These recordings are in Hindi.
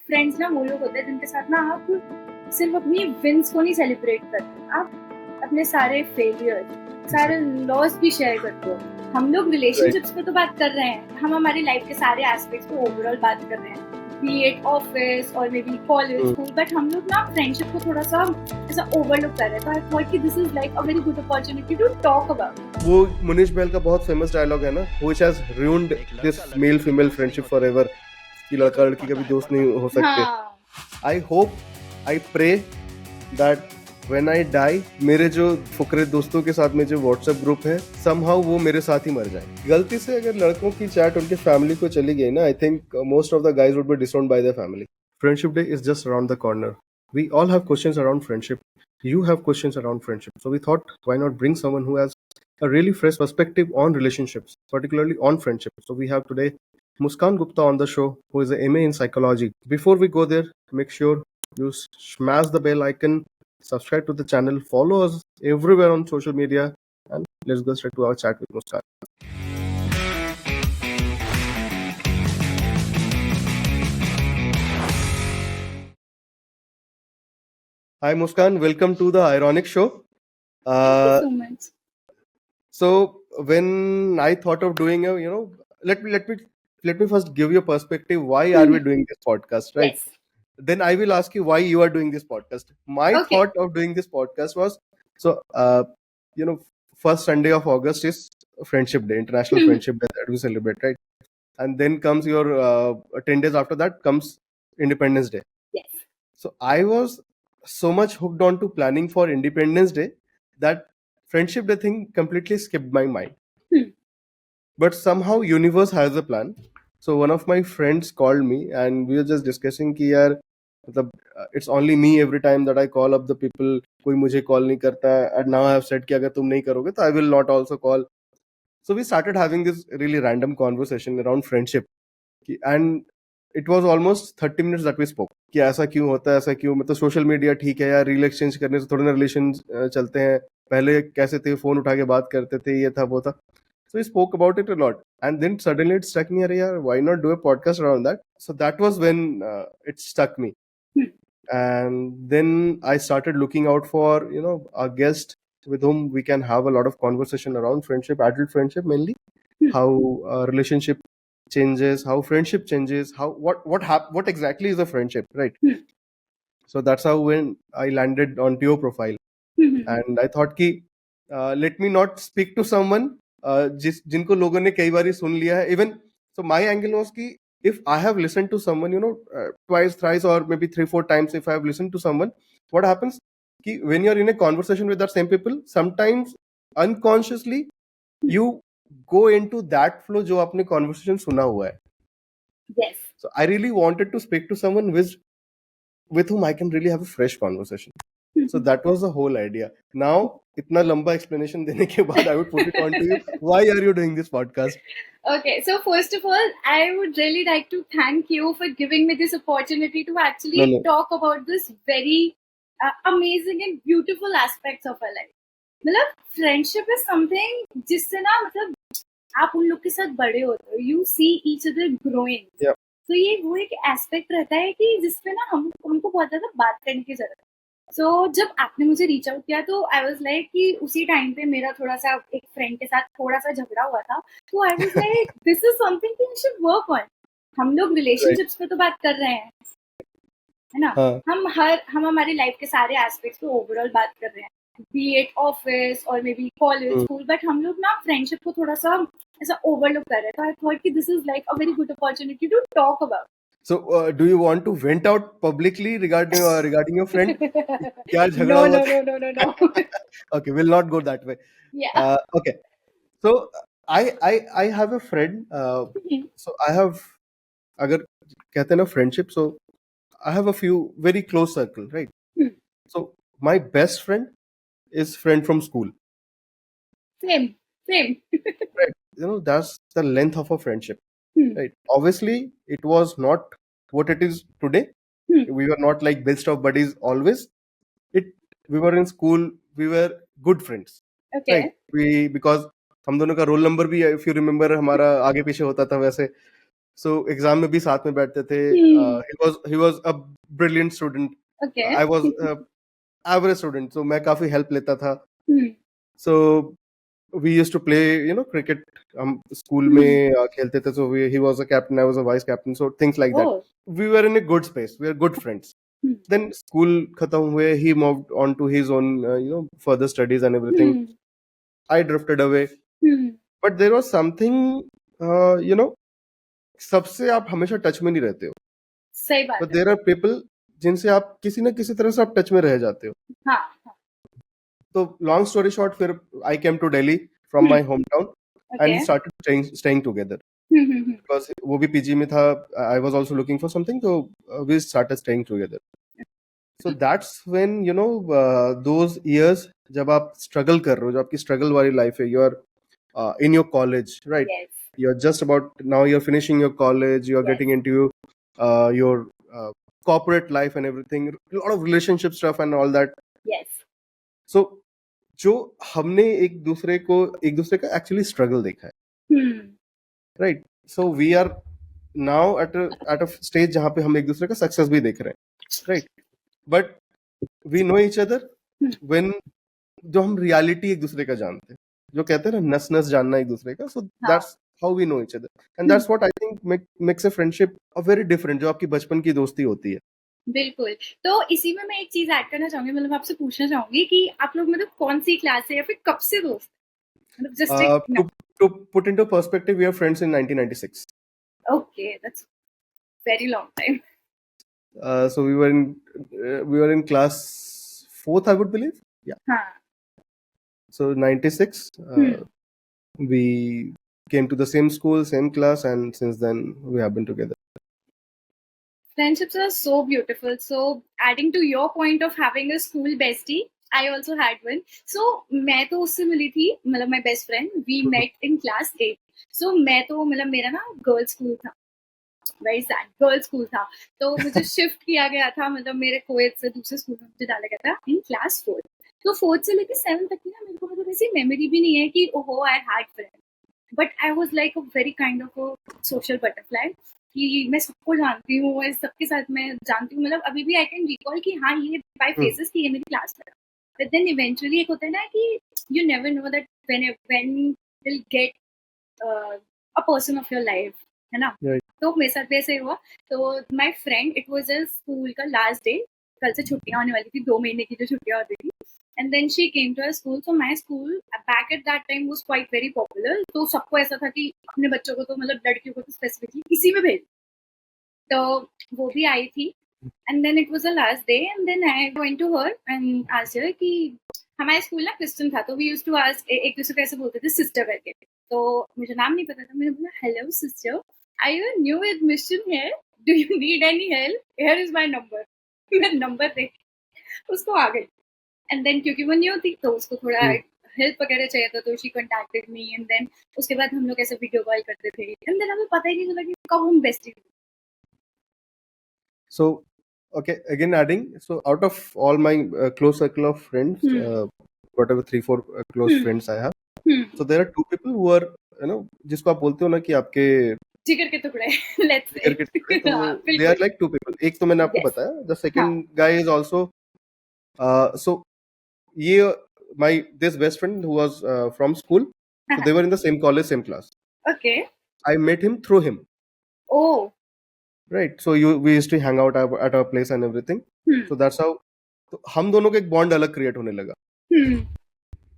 फ्रेंड्स ना वो लोग होते हैं जिनके साथ ना आप सिर्फ अपनी विंस को नहीं सेलिब्रेट करते, आप अपने सारे फेलियर्स, सारे लॉस भी शेयर करते हो। हम लोग रिलेशनशिप्स पे तो बात कर रहे हैं, हम हमारी लाइफ के सारे एस्पेक्ट्स पे ओवरऑल बात कर रहे हैं, बी इट ऑफिस और may be college school, but हम लोग ना फ्रेंडशिप को थोड़ा सा ऐसा ओवरलुक कर रहे हैं। तो आई थॉट कि this is like a very good opportunity to talk about. वो मुनीश बैल का बहुत फेमस डायलॉग है ना, which has ruined this male female friendship forever, कि लड़का लड़की कभी दोस्त नहीं हो सकते। I hope, I pray that when I die, मेरे जो फुकरे दोस्तों के साथ में जो व्हाट्सएप ग्रुप है, समहाउ वो मेरे साथ ही मर जाए। गलती से अगर लड़कों की चैट उनके फैमिली को चली गई ना, I think most of the guys would be disowned bye their family. Friendship day is just around the corner. We all have questions around friendship. You have questions around friendship. So we thought, why not bring someone who has a really fresh perspective on relationships, particularly on friendship. So we have today Muskan Gupta on the show, who is an MA in psychology. Before we go there, make sure you smash the bell icon, subscribe to the channel, follow us everywhere on social media, and let's go straight to our chat with Muskan. Hi Muskan, welcome to the Ironic Show. Thank you so much. So when I thought of doing a, let me first give you a perspective. Why are we doing this podcast, right? Yes. Then I will ask you why you are doing this podcast. My Okay. thought of doing this podcast was, so first Sunday of August is Friendship Day, International Friendship Day that we celebrate, right? And then comes your 10 days after that comes Independence Day. Yes. So I was so much hooked on to planning for Independence Day that Friendship Day thing completely skipped my mind. But somehow universe has a plan. So one of my friends called me and we were just discussing कि यार मतलब it's only me every time that I call up the people, कोई मुझे call नहीं करता है, and now I have said कि अगर तुम नहीं करोगे तो I will not also call. So we started having this really random conversation around friendship, and it was almost 30 minutes that we spoke कि ऐसा क्यों होता है, ऐसा क्यों, मतलब सोशल मीडिया ठीक है यार, रील एक्सचेंज करने से थोड़े ना रिलेशन चलते हैं, पहले कैसे थे, फोन उठा के बात करते थे, ये था वो था. So we spoke about it a lot, and then suddenly it struck me, yaar, why not do a podcast around that? So that was when it struck me. And then I started looking out for a guest with whom we can have a lot of conversation around friendship, adult friendship mainly, how relationship changes, how friendship changes, how what exactly is a friendship, right? So that's how when I landed on your profile, and I thought कि let me not speak to someone जिनको लोगों ने कई बार सुन लिया है. Even so my angle was कि if I have listened to someone twice, thrice, or maybe 3-4 times, if I have listened to someone, what happens कि when you're in a conversation with that same people, sometimes unconsciously you go into that flow जो आपने conversation सुना हुआ है. Yes. So I really wanted to speak to someone with whom I can really have a fresh conversation. So that was the whole idea. Now, इतना लंबा explanation देने के बाद, I would put it on to you. Why are you doing this podcast? Okay, so first of all, I would really like to thank you for giving me this opportunity to actually No. talk about this very amazing and beautiful aspects of our life. मतलब friendship is something जिससे ना मतलब आप उन लोग के साथ बड़े होते हो, you see each other growing. Yeah. तो ये वो एक एस्पेक्ट रहता है कि जिसपे ना हमको बहुत ज्यादा बात करने की जरूरत है. सो जब आपने मुझे रीच आउट किया तो आई वाज लाइक कि उसी टाइम पे मेरा थोड़ा सा एक फ्रेंड के साथ थोड़ा सा झगड़ा हुआ था, तो I was like this is something we should work on. हम लोग रिलेशनशिप्स पे तो बात कर रहे हैं, है ना? हाँ. हम हमारी लाइफ के सारे एस्पेक्ट्स पे ओवरऑल बात कर रहे हैं, बी इट ऑफिस और may be college school, but हम लोग ना फ्रेंडशिप को थोड़ा सा ऐसा ओवरलुक कर रहे हैं. तो आई थॉट कि this is like a very good opportunity to talk about. So, do you want to vent out publicly regarding your friend? क्या झगड़ा No, हुआ no, था? no, no, no, no. Okay, we'll not go that way. Yeah. Okay. So I have a friend. So I have, अगर कहते हैं ना friendship, so I have a few very close circle, right? So my best friend is friend from school. Same. Right. That's the length of a friendship. Right. Obviously, it was not what it is today. We were not like best of buddies always. We were in school. We were good friends. Okay. Right. Because हम दोनों का रोल नंबर भी, if you remember, हमारा आगे पीछे होता था वैसे. So एग्जाम में भी साथ में बैठते थे. He was a brilliant student. Okay. I was a average student, so मैं काफी help लेता था. Hmm. So we used to play, cricket. हम स्कूल में खेलते थे. So he was a captain, I was a vice captain. So things like that. Oh. We were in a good space. We were good friends. Then school खत्म हुए. He moved on to his own, further studies and everything. I drifted away. But there was something, सबसे आप हमेशा टच में नहीं रहते हो. सही बात But there are people जिनसे आप किसी न किसी तरह से आप टच में रह जाते हो. हाँ. तो long story short, फिर I came to Delhi from my hometown and we started staying together. Because वो भी पीजी में था. I was also looking for something, so we started staying together. So that's when, those years जब आप struggle कर रहे हो, जो आपकी struggle वाली life है, you are in your college, right? Yes. You're just about, now you're finishing your college, you're getting into your corporate life and everything, a lot of relationship stuff and all that. Yes. So जो हमने एक दूसरे का actually struggle देखा है, right? So we are now at a stage जहाँ पे हम एक दूसरे का success भी देख रहे हैं, right? But we know each other when जो हम reality एक दूसरे का जानते हैं, जो कहते हैं ना नस जानना एक दूसरे का. So that's how we know each other, and that's what I think makes a friendship a very different, जो आपकी बचपन की दोस्ती होती है. बिल्कुल. तो इसी में मैं एक चीज ऐड करना चाहूंगी, मतलब आपसे पूछना चाहूंगी कि आप लोग मतलब कौन सी क्लास से या फिर कब से दोस्त, मतलब just to put into perspective, we are friends in 1996. Okay, that's very long time. So we were in class 4th, I would believe. Yeah. So 96, we came to the same school, same class, and since then we have been together. Friendships are so beautiful. So adding to your point of having a school bestie, I also had one. So मैं तो उससे मिली थी, मतलब my best friend. We met in class 8. So मैं तो मतलब मेरा ना girls school था, very sad, girls school था. तो मुझे shift किया गया था, मतलब मेरे कोएड से दूसरे स्कूल में मुझे डाला गया था in class 4. तो 4th से लेके 7th तक की ना मेरे को मतलब ऐसी मेमोरी भी नहीं है कि ओहो I had friends. But I was like a very kind of a social butterfly. कि मैं सबको जानती हूँ और सबके साथ मैं जानती हूँ, मतलब अभी भी आई कैन रिकॉल कि हाँ ये 5 फेसेस थी, ये मेरी क्लास में. बट देन इवेंचुअली एक होता है ना कि you never know that when will get a person of your life, है ना. तो मेरे साथ भी ऐसे हुआ. तो my friend, it was a school का लास्ट डे, कल से छुट्टियां होने वाली थी, 2 महीने की जो छुट्टियां होती थी. And then she came to our school. So my school back at that time was quite very popular. तो सबको ऐसा था कि अपने बच्चों को तो मतलब लड़कियों को तो स्पेसिफिकली इसी में भेज. तो वो भी आई थी. And then it was the last day. And then I went to her and asked her कि हमारे स्कूल ना क्रिश्चियन था, तो we used to ask एक दूसरे को ऐसे बोलते थे सिस्टर करके. तो मुझे नाम नहीं पता था, मैंने बोला hello sister, are you new admission here? Do you need any help? Here is my number. मैं नंबर दे उसको आ गई. एंड देन क्योंकि वो न्यू थी तो उसको थोड़ा हेल्प वगैरह चाहिए था, तो she contacted me. And then उसके बाद हम लोग ऐसे वीडियो कॉल करते थे. एंड देन हमें पता ही नहीं चला कि कब हम bestie. So okay, again adding, so out of all my close circle of friends, whatever 3-4 close friends I have, so there are 2 people who are, जिसको आप बोलते हो ना कि आपके जिगर के टुकड़े, let's say. जिगर के टुकड़े, तो they are like 2 people. एक तो मैंने आपको बताया. The second guy is also so ये this best friend who was from school, so they were in the same college, same class. Okay. I met him through him. Oh. Right. So we used to hang out at our place and everything. So that's how तो हम दोनों का एक बॉन्ड अलग क्रिएट होने लगा.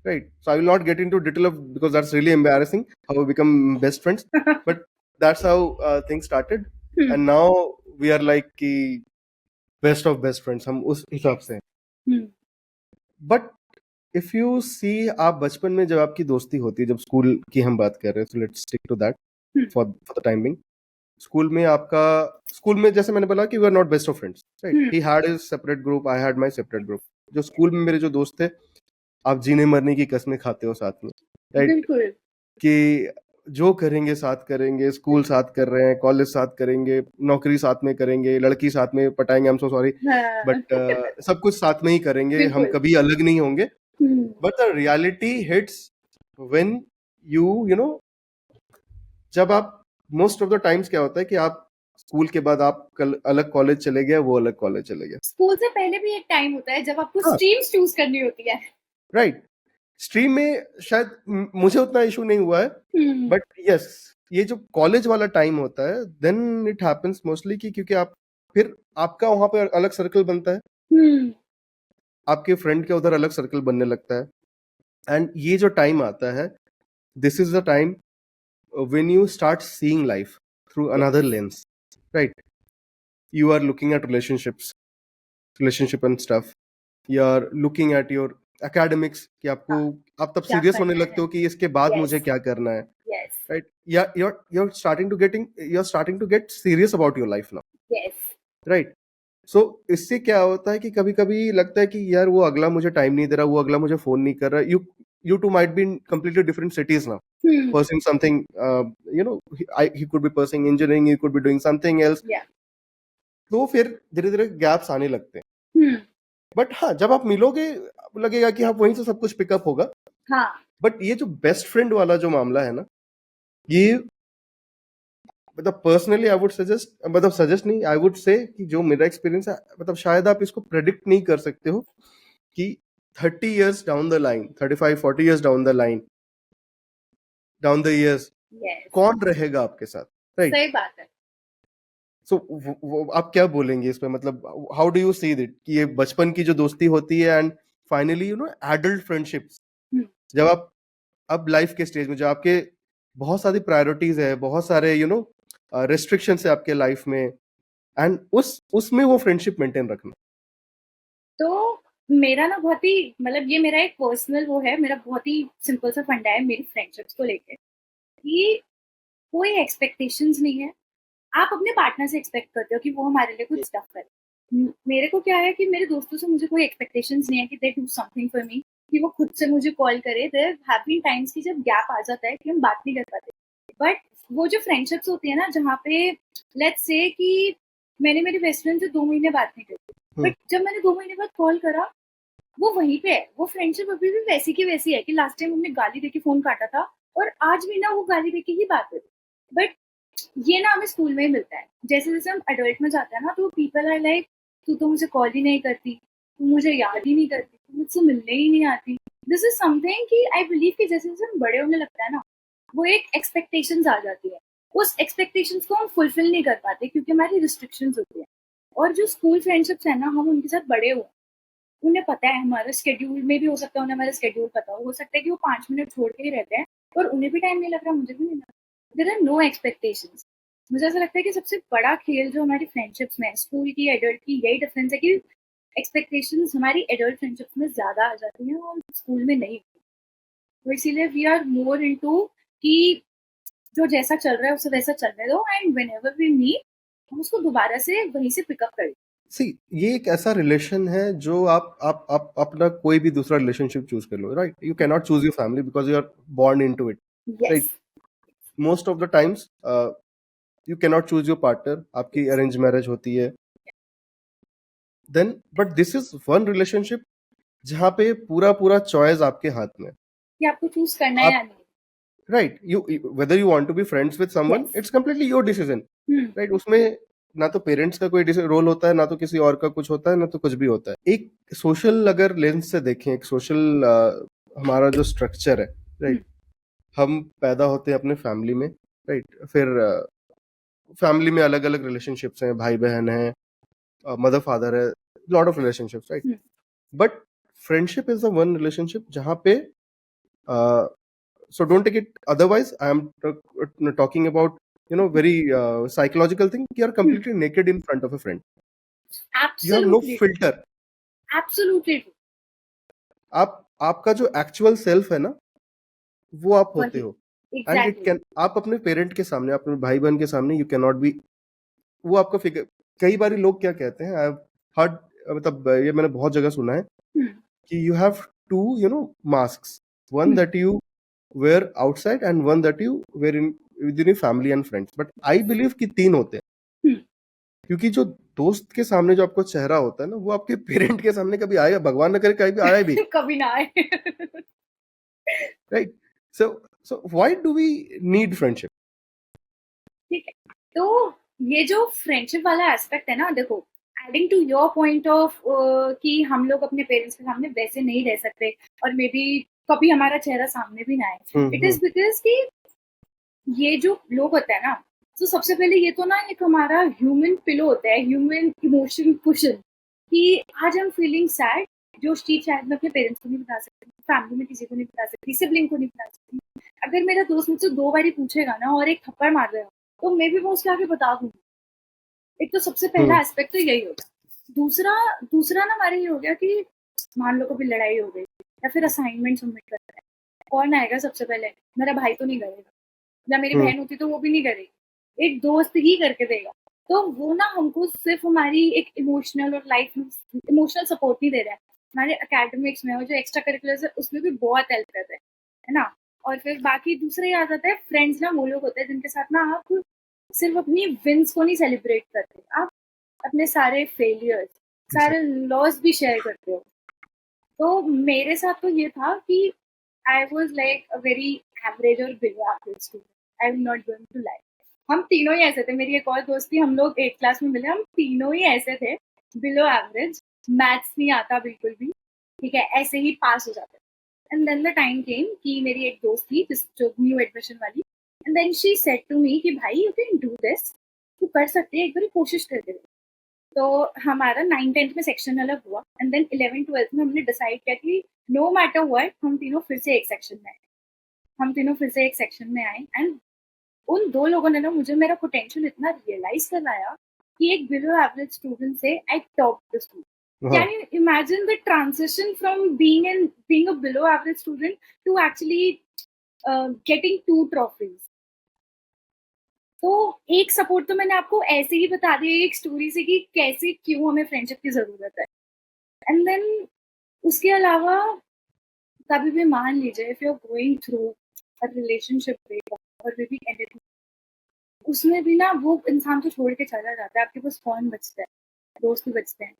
Right. So I will not get into detail of, because that's really embarrassing how we become best friends. But that's how things started. And now we are like कि best of best friends. हम उस हिसाब से हैं. But if you see, आप बचपन में जब आपकी दोस्ती होती है, जब स्कूल की हम बात कर रहे हैं, so let's stick to that for the time being. School में जैसे मैंने बोला कि we are not best of friends, right? He had his separate group, I had my separate group. जो स्कूल में मेरे जो दोस्त थे, आप जीने मरने की कसमें खाते हो साथ में, right? बिल्कुल. कि जो करेंगे साथ करेंगे, स्कूल साथ कर रहे हैं, कॉलेज साथ करेंगे, नौकरी साथ में करेंगे, लड़की साथ में पटाएंगे, I'm so sorry, but सब कुछ साथ में ही करेंगे, हम कभी अलग नहीं होंगे. But the reality hits when you know, जब आप मोस्ट ऑफ द टाइम्स क्या होता है कि आप स्कूल के बाद आप अलग कॉलेज चले गए, वो अलग कॉलेज चले गए। स्कूल से पहले भी एक टाइम होता है जब आपको हाँ स्ट्रीम्स चूज करनी होती है। राइट, स्ट्रीम में शायद मुझे उतना इशू नहीं हुआ है, बट यस ये जो कॉलेज वाला टाइम होता है देन इट हैपेंस मोस्टली कि क्योंकि आप फिर आपका वहां पे अलग सर्कल बनता है, आपके फ्रेंड के उधर अलग सर्कल बनने लगता है, एंड ये जो टाइम आता है this is the time when you start seeing life through another lens, right? You are looking at relationship and stuff. You are looking at your academics कि आपको आप तब क्या सीरियस होने करना लगते है। हो कि इसके बाद Yes. मुझे क्या करना है, Yes. right? Yeah, you're starting to get serious about your life now, Yes. right? So इससे क्या होता है कि कभी कभी लगता है कि यार वो अगला मुझे टाइम नहीं दे रहा, वो अगला मुझे फोन नहीं कर रहा, you two might be in completely different cities now, pursuing something, he could be pursuing engineering, he could be doing something else. Yeah. तो फिर धीरे धीरे गैप्स आने लगते हैं, बट हाँ जब आप मिलोगे लगेगा कि हाँ वहीं से सब कुछ पिकअप होगा। हाँ। बट ये जो बेस्ट फ्रेंड वाला जो मामला है ना, ये मतलब पर्सनली आई वुड सजेस्ट, मतलब सजेस्ट नहीं, आई वुड से कि जो मेरा एक्सपीरियंस है, मतलब शायद आप इसको प्रेडिक्ट नहीं कर सकते हो कि 30 years down the line, 35-40 years down the line, down the years, Yes. कौन रहेगा आपके साथ, राइट? सही बात है। सो आप क्या बोलेंगे इस पे, मतलब how do you see it कि ये बचपन की जो दोस्ती होती है एंड फाइनली एडल्ट फ्रेंडशिप्स, जब आप अब लाइफ के स्टेज में जब आपके बहुत सारी प्रायोरिटीज है, बहुत सारे रेस्ट्रिक्शंस है आपके लाइफ में, एंड उसमें वो फ्रेंडशिप मेंटेन रखना। तो मेरा ना बहुत ही मतलब ये मेरा एक पर्सनल वो है, मेरा बहुत ही सिंपल सा फंडा है मेरी फ्रेंडशिप्स को लेकर कि कोई एक्सपेक्टेशंस नहीं है। आप अपने पार्टनर से एक्सपेक्ट करते हो कि वो हमारे लिए कुछ स्टफ करे। मेरे को क्या है कि मेरे दोस्तों से मुझे कोई एक्सपेक्टेशंस नहीं है कि they do something for me, कि वो खुद से मुझे कॉल करे। देयर हैव बीन टाइम्स कि जब गैप आ जाता है कि हम बात नहीं कर पाते, बट वो जो फ्रेंडशिप्स होती है ना जहाँ पे लेट्स से कि मैंने मेरी बेस्ट फ्रेंड से 2 महीने बात नहीं करी, बट जब मैंने 2 महीने बाद कॉल करा वो वहीं पे है। वो फ्रेंडशिप अभी भी वैसी की वैसी है कि लास्ट टाइम हमने गाली देके फोन काटा था और आज भी ना वो गाली देके ही बात करी। बट ये ना हमें स्कूल में ही मिलता है। जैसे जैसे हम एडल्ट में जाते हैं ना तो पीपल आर लाइक तू तो मुझे कॉल ही नहीं करती, तू मुझे याद ही नहीं करती, तू मुझसे मिलने ही नहीं आती। दिस इज समथिंग कि आई बिलीव कि जैसे जैसे हम बड़े होने लगता है ना वो एक एक्सपेक्टेशंस आ जाती है। उस एक्सपेक्टेशंस को हम फुलफिल नहीं कर पाते क्योंकि हमारी रिस्ट्रिक्शंस होती है। और जो स्कूल फ्रेंडशिप्स है ना हम उनके साथ बड़े हुए, उन्हें पता है हमारा स्केड्यूल में भी हो सकता है उन्हें हमारा स्केड्यूल पता हो सकता है कि वो 5 मिनट छोड़ के ही रहते हैं और उन्हें भी टाइम नहीं लग रहा, मुझे भी नहीं लग रहा। There are no expectations. मुझे ऐसा लगता है कि सबसे बड़ा खेल जो हमारी फ्रेंडशिप्स में स्कूल की एडल्ट की यही डिफरेंस है कि एक्सपेक्टेशंस हमारी एडल्ट फ्रेंडशिप्स में ज्यादा आ जाती हैं और स्कूल में नहीं। तो इसीलिए वी आर मोर इनटू कि जो जैसा चल रहा है उसे वैसा चलने दो एंड व्हेनेवर वी मीट हम उसको दोबारा से वहीं से पिकअप करें। सी ये एक ऐसा रिलेशन है जो आप अपना कोई भी दूसरा रिलेशनशिप चूज कर लो, right? You can not choose your family because you are born into it, right? Most of the times you can not choose your partner, आपकी अरेंज मैरिज होती है then, but this is one relationship जहाँ पे पूरा पूरा चॉइस आपके हाथ में कि आपको चूज करना है या नहीं, right? You whether you want to be friends with someone, it's completely your decision, right? उसमें ना तो पेरेंट्स का कोई रोल होता है, ना तो किसी और का कुछ होता है, ना तो कुछ भी होता है। एक सोशल अगर लेंस से देखें, एक सोशल हमारा जो स्ट्रक्चर है, राइट? हम पैदा होते हैं अपने फैमिली में, राइट? फिर फैमिली में अलग अलग रिलेशनशिप्स हैं, भाई बहन है, मदर फादर है, lot of relationships, right? But friendship is the one relationship जहाँ पे so don't take it otherwise, I am talking about very psychological thing, you are completely naked in front of a friend. You have no filter. Absolutely. आपका जो एक्चुअल सेल्फ है ना वो आप होते हो, एंड इट Exactly. कैन आप अपने पेरेंट के सामने, अपने भाई बहन के सामने यू कैन नॉट बी वो आपका फिगर। कई बार लोग क्या कहते हैं, आई हैव हर्ड, मतलब ये मैंने बहुत जगह सुना है कि you have two masks, one that you wear outside and one that you wear in within your family and friends, but I believe कि 3 होते हैं, क्योंकि जो दोस्त के सामने जो आपको चेहरा होता है ना वो आपके पेरेंट के सामने कभी आएगा, भगवान न करे कहीं भी आया भी कभी ना आए। right? So why do we need friendship? ठीक है। तो ये जो फ्रेंडशिप वाला एस्पेक्ट है ना, देखो, adding to your point of कि हम लोग अपने पेरेंट्स के सामने वैसे नहीं रह सकते और मे बी कभी हमारा चेहरा सामने भी ना आए, इट इज बिकॉज कि ये जो लोग होता है ना, तो सबसे पहले ये तो ना एक हमारा ह्यूमन पिलो होता है, ह्यूमन इमोशन कुशन, कि आज हम फीलिंग सैड, जो चीज शायद मैं अपने पेरेंट्स को नहीं बता सकती, फैमिली में किसी को नहीं बता सकती, सिबलिंग को नहीं बता सकती। अगर मेरा दोस्त मुझसे 2 बारी पूछेगा ना और एक थप्पड़ मार देगा, तो मे भी मैं उसके आगे बता दूंगी। एक तो सबसे पहला एस्पेक्ट तो यही होगा। दूसरा दूसरा ना हमारे ये हो गया कि मान लो कभी लड़ाई हो गई या फिर असाइनमेंट सबमिट कर रहे हैं, कौन आएगा सबसे पहले? मेरा भाई तो नहीं करेगा, या मेरी बहन होती तो वो भी नहीं करेगी, एक दोस्त ही करके देगा। तो वो ना हमको सिर्फ हमारी एक इमोशनल और लाइफ इमोशनल सपोर्ट नहीं दे रहा है, हमारे एकेडमिक्स में और जो एक्स्ट्रा करिकुलर है उसमें भी बहुत हेल्प करते हैं, है ना। और फिर बाकी दूसरे ही आ जाता है, फ्रेंड्स ना वो लोग होते हैं जिनके साथ ना आप सिर्फ अपनी विंस को नहीं सेलिब्रेट करते, आप अपने सारे फेलियर्स, सारे लॉस भी शेयर करते हो। तो मेरे साथ तो ये था कि I was like a very average और below average student, I am not going to lie. हम तीनों ही ऐसे थे, मेरी एक और दोस्त थी, हम लोग 8th क्लास में मिले, हम तीनों ही ऐसे थे, बिलो एवरेज, मैथ्स नहीं आता बिल्कुल भी, ठीक है, ऐसे ही पास हो जाते। And then the time came कि मेरी एक दोस्त थी जो न्यू एडमिशन वाली, and then she said to me कि भाई यू कैन डू दिस, तू कर सकती है, एक बार कोशिश करके देख। तो हमारा 9th-10th में सेक्शन अलग हुआ, एंड देन 11th-12th में हमने डिसाइड किया कि नो मैटर व्हाट हम तीनों फिर से एक सेक्शन में आए, हम तीनों फिर से एक सेक्शन में आए। एंड उन 2 लोगों ने ना मुझे मेरा पोटेंशियल इतना रियलाइज करवाया कि एक बिलो एवरेज स्टूडेंट से I top the school. Can you imagine the transition from being a below average student to actually getting 2 trophies? तो एक सपोर्ट तो मैंने आपको ऐसे ही बता दिया एक स्टोरी से कि कैसे क्यों हमें फ्रेंडशिप की जरूरत है। एंड देन उसके अलावा कभी भी मान लीजिए if you are going through a relationship breakup और मे बी एंडेड, उसमें भी ना वो इंसान को छोड़ के चला जाता है, आपके पास कौन बचता है? दोस्त ही बचते हैं,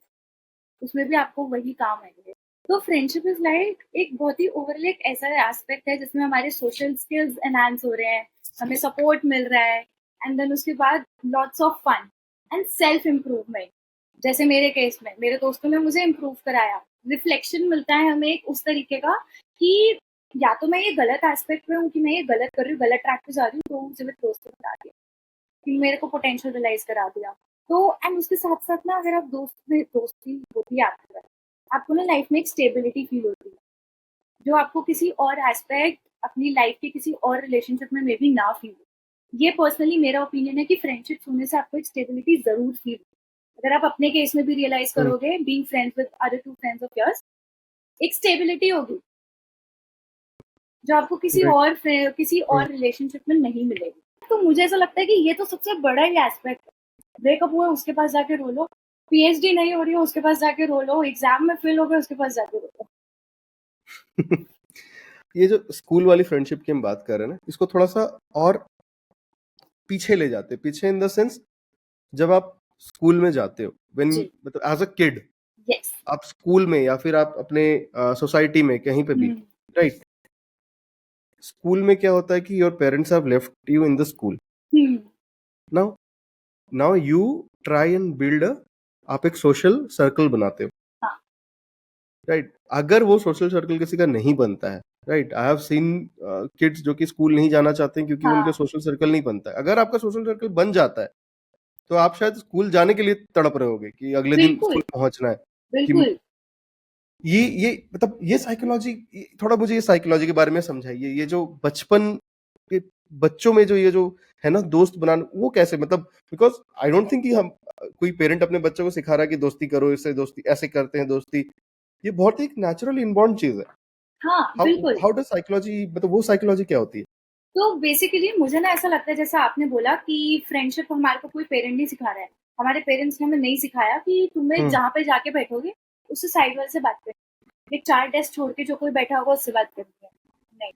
उसमें भी आपको वही काम आएंगे। तो फ्रेंडशिप इज लाइक एक बहुत ही ओवरऑल एक ऐसा एस्पेक्ट है जिसमें हमारे सोशल स्किल्स एनहांस हो रहे हैं, हमें सपोर्ट मिल रहा है, एंड देन उसके बाद lots of fun and self improvement. जैसे मेरे केस में मेरे दोस्तों ने मुझे इम्प्रूव कराया, रिफ्लेक्शन मिलता है हमें एक उस तरीके का कि या तो मैं ये गलत एस्पेक्ट में हूँ कि मैं ये गलत कर रही हूँ, गलत ट्रैक पे जा रही हूँ, तो मुझे मेरे दोस्तों ने बता दिया कि मेरे को पोटेंशियल रियलाइज करा दिया। तो एंड उसके साथ साथ ना अगर आप दोस्ती होती है आपके साथ, आपको ना लाइफ में एक स्टेबिलिटी फील होती है जो आपको किसी और एस्पेक्ट अपनी लाइफ के किसी और रिलेशनशिप में मे बी ना फील हो। ये पर्सनली मेरा ओपिनियन है कि फ्रेंडशिप होने से आपको एक स्टेबिलिटी जरूर फील हो। अगर आप अपने केस में भी रियलाइज करोगे, being friends with other 2 friends of yours, एक स्टेबिलिटी होगी जो आपको किसी और रिलेशनशिप में नहीं मिलेगी। तो मुझे ऐसा लगता है कि ये तो सबसे बड़ा ही एस्पेक्ट है। ब्रेकअप हुआ उसके पास जाके रो लो, पीएचडी नहीं हो रही हो उसके पास जाके रो लो, एग्जाम में फेल हो गए उसके पास जाके रो लो। ये जो स्कूल वाली फ्रेंडशिप की हम बात कर रहे हैं ना, इसको थोड़ा सा और पीछे ले जाते, पीछे इन द सेंस जब आप स्कूल में जाते हो, व्हेन जी। मतलब एज अ किड, यस। आप स्कूल में या फिर आप अपने सोसाइटी में कहीं पे भी, राइट, स्कूल में क्या होता है कि your parents have left you in the school, now now you try and build आप एक सोशल सर्कल बनाते हो, हाँ। राइट। अगर वो सोशल सर्कल किसी का नहीं बनता है, right, I have seen kids जो कि स्कूल नहीं जाना चाहते हैं क्योंकि उनका हाँ, सोशल सर्कल नहीं बनता है। अगर आपका सोशल सर्कल बन जाता है तो आप शायद स्कूल जाने के लिए तड़प रहे होगे कि अगले दिन बिल्कुल स्कूल पहुंचना है। कि बिल्कुल। ये मतलब ये साइकोलॉजी, थोड़ा मुझे ये साइकोलॉजी के बारे में समझाइए। ये जो बचपन के बच्चों में जो ये जो है ना दोस्त बनाना, वो कैसे, मतलब बिकॉज आई डोंट थिंक कि हम कोई पेरेंट अपने बच्चों को सिखा रहा है कि दोस्ती करो, इससे दोस्ती ऐसे करते हैं दोस्ती। ये बहुत ही एक नेचुरल इनबॉर्न चीज है। हाँ, हाउ बिल्कुल। हाउ डज साइकोलॉजी, मतलब वो साइकोलॉजी क्या होती है? तो बेसिकली मुझे ना ऐसा लगता है जैसा आपने बोला कि फ्रेंडशिप हमारे को कोई पेरेंट नहीं सिखा रहा है, हमारे पेरेंट्स ने हमें नहीं सिखाया कि तुम्हें जहाँ पे जाके बैठोगे उससे साइड वाले से बात करनी है, एक 4 डेस्क छोड़ के जो कोई बैठा होगा उससे बात करनी है, नहीं।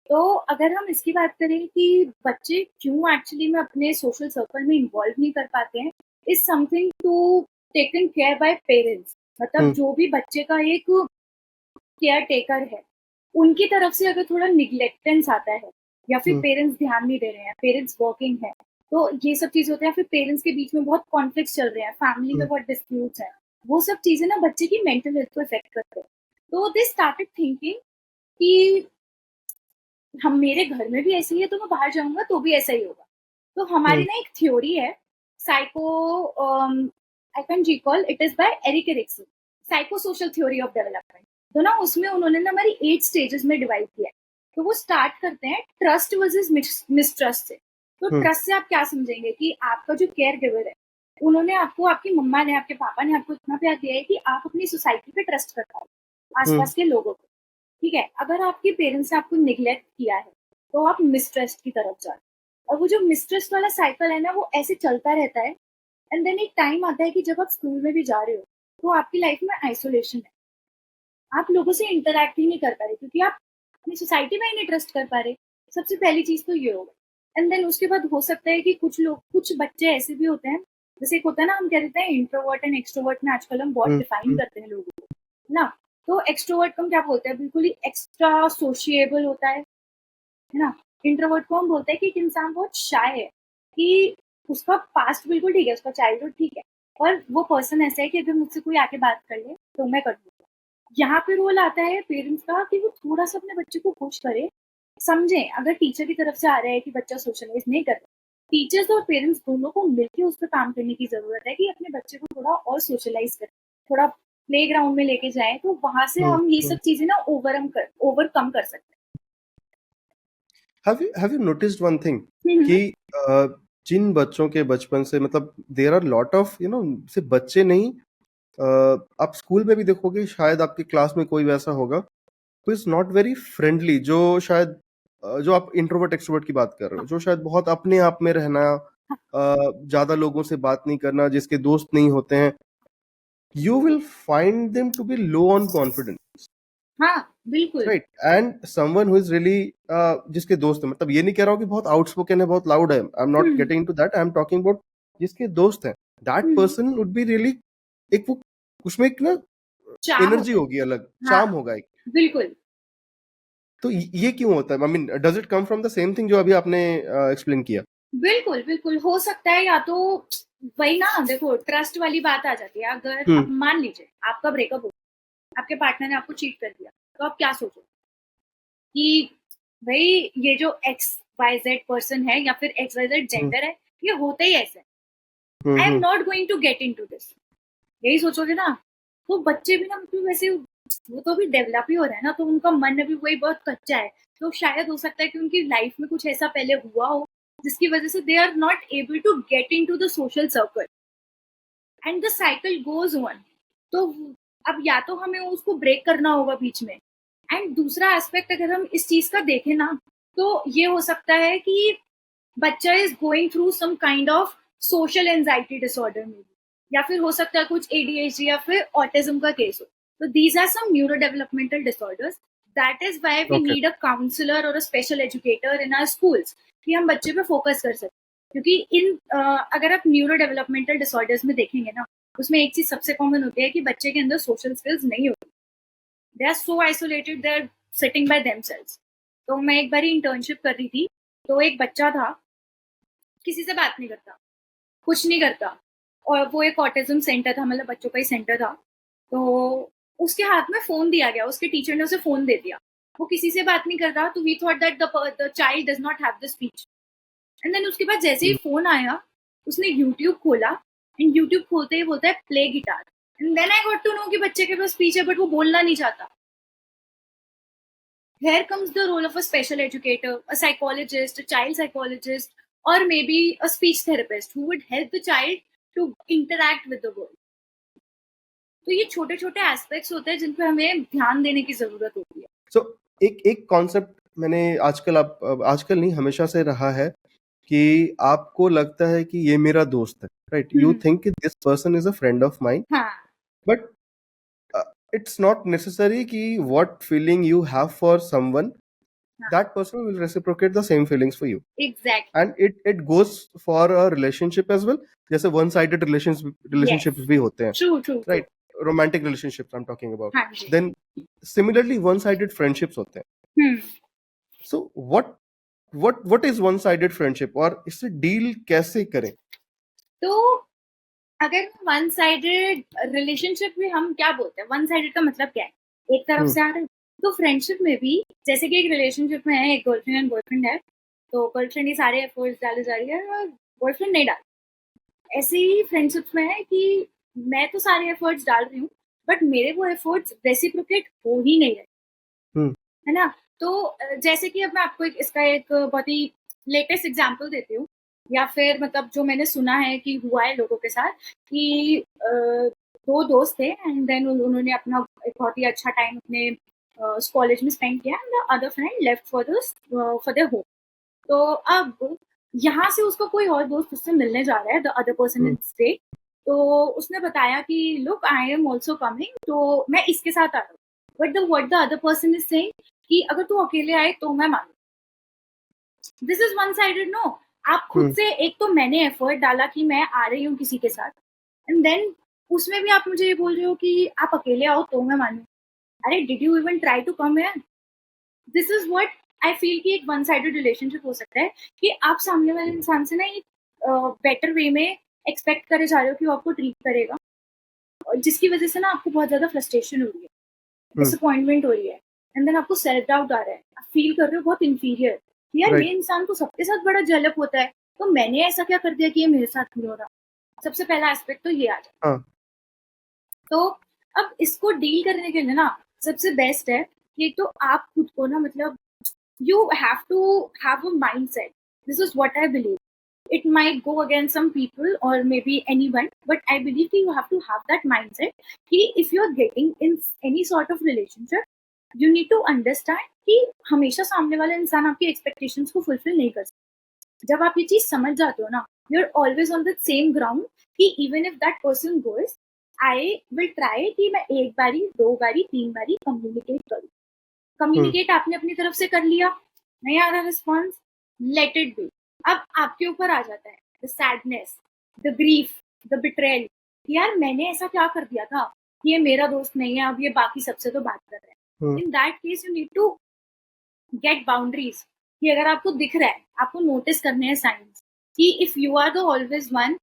तो अगर हम इसकी बात करें कि बच्चे क्यों एक्चुअली में अपने सोशल सर्कल में इन्वॉल्व नहीं कर पाते हैं, is something to taken care by parents. मतलब जो भी बच्चे का एक केयर टेकर है, उनकी तरफ से अगर थोड़ा निग्लेक्टेंस आता है या फिर पेरेंट्स ध्यान नहीं दे रहे हैं, पेरेंट्स वर्किंग है, तो ये सब चीजें होते हैं। फिर पेरेंट्स के बीच में बहुत कॉन्फ्लिक्ट चल रहे हैं, फैमिली में बहुत डिस्प्यूट्स हैं, वो सब चीजें ना बच्चे की मेंटल हेल्थ को इफेक्ट करते हैं। तो दे स्टार्टेड थिंकिंग कि हम मेरे घर में भी ऐसे ही है, तो मैं बाहर जाऊंगा तो भी ऐसा ही होगा। तो हमारी ना एक थ्योरी है, psycho I can recall, it is by Erik Erikson, psycho social theory of development. तो ना उसमें उन्होंने ना हमारी 8 स्टेजेस में डिवाइड किया है। तो वो स्टार्ट करते हैं ट्रस्ट वर्सेस मिसट्रस्ट से। तो ट्रस्ट से आप क्या समझेंगे कि आपका जो केयर गिवर है, उन्होंने आपको, आपकी मम्मा ने, आपके पापा ने आपको इतना प्यार दिया है कि आप अपनी सोसाइटी पे ट्रस्ट कर पाओ, आसपास के लोगों को। ठीक है, अगर आपके पेरेंट्स ने आपको निग्लेक्ट किया है तो आप मिसट्रस्ट की तरफ जाओ। और वो जो मिसट्रस्ट वाला साइकिल है ना, वो ऐसे चलता रहता है। एंड देन एक टाइम आता है कि जब आप स्कूल में भी जा रहे हो तो आपकी लाइफ में आइसोलेशन है, आप लोगों से इंटरेक्ट ही नहीं कर पा रहे क्योंकि आप अपनी सोसाइटी में ही नहीं ट्रस्ट कर पा रहे। सबसे पहली चीज तो ये होगा। एंड देन उसके बाद हो सकता है कि कुछ बच्चे ऐसे भी होते हैं, जैसे एक होता है ना, हम कह देते हैं इंट्रोवर्ट एंड एक्सट्रोवर्ट में आजकल हम बहुत डिफाइन करते हैं लोगों को ना। तो एक्सट्रोवर्ट को हम क्या बोलते हैं, बिल्कुल ही एक्स्ट्रा सोशिएबल होता है ना। इंट्रोवर्ट को हम बोलते हैं कि एक इंसान बहुत शाय है, कि उसका पास्ट बिल्कुल ठीक है, उसका चाइल्डहुड ठीक है, और वो पर्सन ऐसा है कि अगर मुझसे कोई आके बात कर ले तो मैं कर दूंगा। यहाँ पे रोल आता है पेरेंट्स का कि वो थोड़ा सा अपने बच्चे को पुश करे, समझे। अगर टीचर की तरफ से आ रहा है कि बच्चा सोशलाइज नहीं कर रहा, टीचर्स और पेरेंट्स दोनों को मिलकर उस पर काम करने की जरूरत है कि अपने बच्चे को थोड़ा और सोशलाइज करें, थोड़ा प्ले ग्राउंड में लेके जाए, तो वहां से हम ये सब चीजें ना ओवरकम कर सकते have you noticed one thing हैं। कि जिन बच्चों के बचपन से, मतलब देयर आर लॉट ऑफ सिर्फ बच्चे नहीं, आप स्कूल में भी देखोगे, शायद आपकी क्लास में कोई वैसा होगा who is not very friendly, जो शायद जो आप इंट्रोवर्ट एक्सट्रोवर्ट की बात कर रहे हो, जो शायद बहुत अपने आप में रहना, ज्यादा लोगों से बात नहीं करना, जिसके दोस्त नहीं होते हैं, you will find them to be low on confidence, हाँ बिल्कुल। right? And someone who is really जिसके दोस्त है, मतलब ये नहीं कह रहा हूँ कि बहुत आउटस्पोकन है, बहुत लाउड है, आई am not getting into that, I am talking about जिसके दोस्त हैं, that person would be really, एक वो उसमें एक ना चार्म एनर्जी होता है। होगी अलग, हाँ चार्म होगा एक। बिल्कुल तो ये क्यों होता है? I mean, does it come from the same thing जो अभी आपने एक्सप्लेन किया? बिल्कुल बिल्कुल हो सकता है, या तो वही ना, देखो ट्रस्ट वाली बात आ जाती है। अगर अब मान लीजिए आपका ब्रेकअप हो, आपके पार्टनर ने आपको चीट कर दिया, तो आप क्या सोचो कि भाई ये जो XYZ पर्सन है या फिर XYZ जेंडर है, ये होता ही ऐसे। I am not going to get into this, यही सोचोगे ना। तो बच्चे भी ना, मतलब वैसे वो तो अभी डेवलप ही हो रहा है ना, तो उनका मन अभी वही बहुत कच्चा है। तो शायद हो सकता है कि उनकी लाइफ में कुछ ऐसा पहले हुआ हो जिसकी वजह से they are not able to get into the social circle and the cycle goes on. तो अब या तो हमें उसको ब्रेक करना होगा बीच में। एंड दूसरा एस्पेक्ट अगर हम इस चीज का देखें ना, तो ये हो सकता है कि बच्चा is going through some kind of social anxiety disorder में, या फिर हो सकता है कुछ ADHD या फिर ऑटिज्म का केस हो। तो these are some neuro developmental disorders, that is why we need a counsellor और a special educator in our schools, कि हम बच्चे पे फोकस कर सकें। क्योंकि अगर आप न्यूरो डेवलपमेंटल डिसऑर्डर्स में देखेंगे ना, उसमें एक चीज सबसे कॉमन होती है कि बच्चे के अंदर सोशल स्किल्स नहीं होती, they are so isolated, they are sitting by themselves. तो मैं एक बार इंटर्नशिप कर रही थी, तो एक बच्चा था, किसी से बात नहीं करता, कुछ नहीं करता, और वो एक ऑटिज्म सेंटर था, मतलब बच्चों का ही सेंटर था। तो उसके हाथ में फोन दिया गया, उसके टीचर ने उसे फोन दे दिया, वो किसी से बात नहीं कर रहा। तो we thought that the child does not have the speech. And then उसके बाद जैसे ही फोन आया, उसने यूट्यूब खोला, एंड यूट्यूब खोलते ही बोलता है play guitar. And then I got to know कि बच्चे के पास स्पीच है बट वो बोलना नहीं चाहता। Here comes the role of a special educator, a psychologist, a child psychologist, or maybe a speech therapist who would help the child to interact with the world. तो ये छोटे छोटे एस्पेक्ट्स होते हैं जिन पे हमें ध्यान देने की जरूरत होती है। सो एक कॉन्सेप्ट मैंने आजकल नहीं, हमेशा से रहा है कि आपको लगता है कि ये मेरा दोस्त है, right? You think this person is a friend of mine, हाँ बट it's not necessary कि what feeling you have for someone, that person will reciprocate the same feelings for you, exactly. and it goes for a relationship as well. जैसे one sided relationships भी होते हैं, true true right? Romantic relationships I'm talking about. हाँ जी। Then similarly one sided friendships होते हैं. So what is one sided friendship और इससे डील कैसे करें? तो अगर वन साइडेड रिलेशनशिप में हम क्या बोलते हैं, वन साइडेड का मतलब क्या है, एक तरफ से आ रहा है। तो फ्रेंडशिप में भी जैसे कि एक रिलेशनशिप में है, एक गर्लफ्रेंड एंड बॉयफ्रेंड है, तो गर्लफ्रेंड ही सारे एफर्ट्स डाले जा रही है और बॉयफ्रेंड नहीं डाल। ऐसे ही फ्रेंडशिप में है कि मैं तो सारे एफर्ट्स डाल रही हूँ, बट मेरे वो एफर्ट्स रेसिप्रोकेट हो ही नहीं रहे, है ना। तो जैसे कि अब मैं आपको इसका एक बहुत ही लेटेस्ट एग्जांपल देती हूँ, या फिर मतलब जो मैंने सुना है कि हुआ है लोगों के साथ कि दो दोस्त थे एंड देन उन्होंने अपना एक बहुत ही अच्छा टाइम अपने कॉलेज में स्पेंड किया and the other friend left for their home. तो अब यहाँ से उसका कोई और दोस्त उससे मिलने जा रहा है, the other person in state. तो उसने बताया कि look I am also coming, तो मैं इसके साथ आ रहा हूँ, but the what the other person is saying कि अगर तू अकेले आए तो मैं मानू। This is one sided, no. आप खुद से, एक तो मैंने एफर्ट डाला कि मैं आ रही हूँ किसी के साथ, एंड देन उसमें भी आप मुझे ये बोल रहे हो कि आप अकेले आओ तो मैं मानू। अरे did you even try to come here? This is what I feel कि एक वन साइडेड रिलेशनशिप हो सकता है, कि आप सामने वाले इंसान से ना एक बेटर वे में एक्सपेक्ट करे जा रहे हो कि वो आपको ट्रीट करेगा, और जिसकी वजह से ना आपको बहुत ज्यादा फ्रस्ट्रेशन हो रही है, डिसअपॉइंटमेंट हो रही है, एंड देन आपको सेल्फ डाउट आ रहा है, आप फील कर रहे हो बहुत इंफीरियर, यार ये इंसान तो सबके साथ बड़ा जलप होता है, तो मैंने ऐसा क्या कर दिया कि ये मेरे साथ नहीं हो रहा। सबसे पहला एस्पेक्ट तो ये आ जाता है। तो अब इसको डील करने के लिए ना सबसे बेस्ट है कि तो आप खुद को ना, मतलब you have to have a mindset. This is what I believe. It might go against some people or maybe anyone, but I believe that you have to have that mindset कि if you are getting in any sort of relationship, you need to understand कि हमेशा सामने वाला इंसान आपकी expectations को fulfill नहीं कर सकता। जब आप ये चीज समझ जाते हो ना, you're always on the same ground कि even if that person goes, I will try कि मैं एक बारी, दो बारी, तीन बारी communicate करूँ। कम्युनिकेट आपने अपनी तरफ से कर लिया, नहीं आ रहा रिस्पॉन्स, लेट इट बी। अब आपके ऊपर आ जाता है the sadness, the grief, the betrayal, यार मैंने ऐसा क्या कर दिया था कि ये मेरा दोस्त नहीं है, अब ये बाकी सबसे तो बात कर रहे हैं। In that case you need to get boundaries, कि अगर आपको दिख रहा है, आपको नोटिस करने हैं साइंस कि if you are the always one,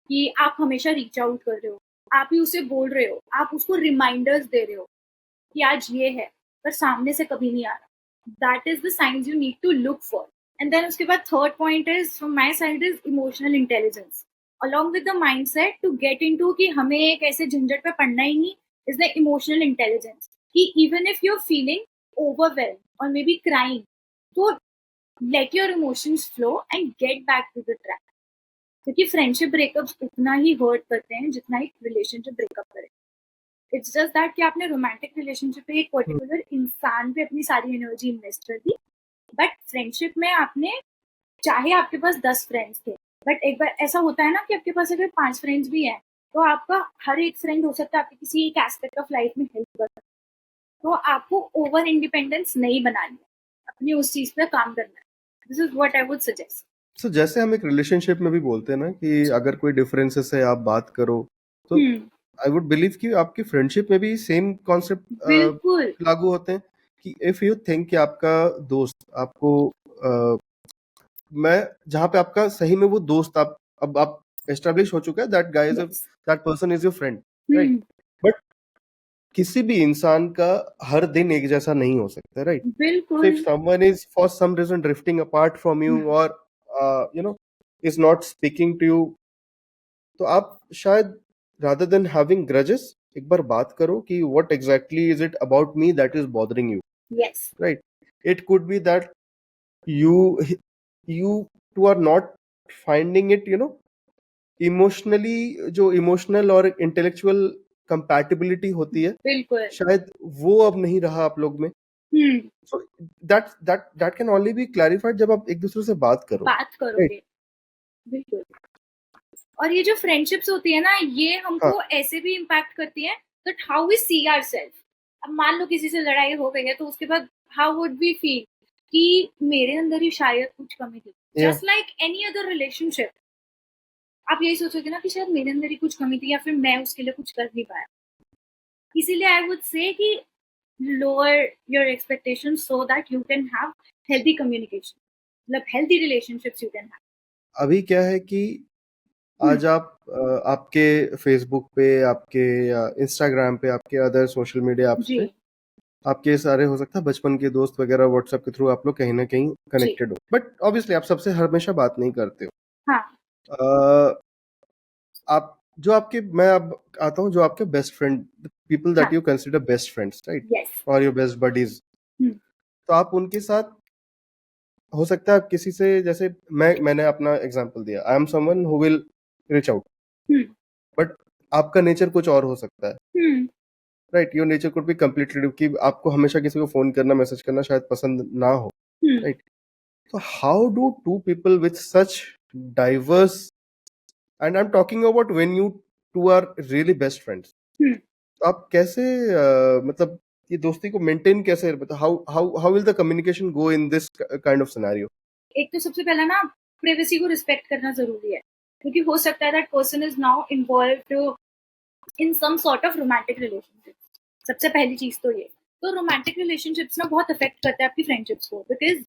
कि आप हमेशा रीच आउट कर रहे हो, आप ही उसे बोल रहे हो, आप उसको रिमाइंडर्स दे रहे हो कि आज ये है, पर सामने से कभी नहीं आ रहा, that is the signs you need to look for. And then उसके बाद third point is from my side is emotional intelligence along with the mindset to get into कि हमें एक ऐसे झंझट पे पड़ना ही नहीं, इज द इमोशनल इंटेलिजेंस कि even if you are feeling overwhelm और मे बी क्राइंग, तो let your emotions flow and get back to the track. क्योंकि फ्रेंडशिप ब्रेकअप्स उतना ही हर्ट करते हैं जितना एक रिलेशनशिप ब्रेकअप करे। इट्स जस्ट दैट कि आपने रोमांटिक रिलेशनशिप पे एक पर्टिकुलर इंसान पे अपनी सारी एनर्जी इन्वेस्ट कर दी, बट फ्रेंडशिप में आपने, चाहे आपके पास 10 फ्रेंड्स थे, बट एक बार ऐसा होता है ना कि आपके पास अगर 5 फ्रेंड्स भी हैं, तो आपका हर एक फ्रेंड हो सकता है आपके किसी एक एस्पेक्ट ऑफ लाइफ में हेल्प कर सकता है। तो आपको ओवर इंडिपेंडेंस नहीं बनानी है, अपनी उस चीज पे काम करना है। This is what I would suggest. So, जैसे हम एक रिलेशनशिप में भी बोलते हैं ना कि अगर कोई डिफरेंसेस है आप बात करो, तो आई वुड बिलीव कि आपकी फ्रेंडशिप में भी सेम कॉन्सेप्ट बिल्कुल लागू होते हैं कि इफ यू थिंक कि आपका दोस्त आपको मैं जहाँ पे आपका सही में वो दोस्त आप एस्टेब्लिश हो चुका है, that guy is that person is your friend, right? But किसी भी इंसान का हर दिन एक जैसा नहीं हो सकता, राइट? बिल्कुल। So if someone is for some reason drifting apart from you or is not speaking to you, तो आप शायद rather than having grudges एक बार बात करो कि what exactly is it about me that is bothering you, yes, right? It could be that you you two are not finding it, emotionally, जो emotional और intellectual compatibility होती है, बिल्कुल शायद वो अब नहीं रहा आप लोग में। So that can only be clarified जब आप एक दूसरे से बात करोगे, बिल्कुल। और ये जो फ्रेंडशिप्स होती है ना, ये हमको ऐसे भी इम्पैक्ट करती है that how we see ourself. अब मान लो किसी से लड़ाई हो गई है, तो उसके बाद हाउ वुड वी फील कि मेरे अंदर ही शायद कुछ कमी थी, just like any other relationship. आप यही सोचोगे ना कि शायद मेरे अंदर ही कुछ कमी थी, या फिर मैं उसके लिए कुछ कर नहीं पाया। इसीलिए आई वुड से कि lower your expectations so that you can have healthy communication. मतलब healthy relationships you can have. अभी क्या है कि आज आप आपके फेसबुक पे, आपके इंस्टाग्राम पे, आपके अदर सोशल मीडिया ऐप्स जी पे आपके सारे हो सकता है बचपन के दोस्त वगैरह व्हाट्सएप के थ्रू आप लोग कहीं ना कहीं जी कनेक्टेड हो, बट ऑब्वियसली आप सबसे हमेशा बात नहीं करते हो। हाँ अ, आप जो आपके मैं अब आता हूँ जो आपके बेस्ट फ्रेंड, पीपल दैट हाँ you consider best friends, right, yes और योर बेस्ट बडीज, तो आप उनके साथ हो सकता है आप किसी से, जैसे मैंने अपना एग्जांपल दिया, I am someone who will reach out, but आपका नेचर कुछ और हो सकता है, right, your nature could be completely कि आपको हमेशा किसी को फोन करना, मैसेज करना शायद पसंद ना हो, right. So how do two people with such diverse, and I'm talking about when you two are really best friends, तो आप कैसे मतलब ये दोस्ती को मेंटेन कैसे, मतलब how will the communication go in this kind of scenario? एक तो सबसे पहला ना प्राइवेसी को रिस्पेक्ट करना जरूरी है, क्योंकि हो सकता है that person is now involved in some sort of romantic relationship. सबसे पहली चीज तो ये, तो रोमांटिक रिलेशनशिप्स ना बहुत अफेक्ट करते हैं आपकी फ्रेंडशिप्स को, because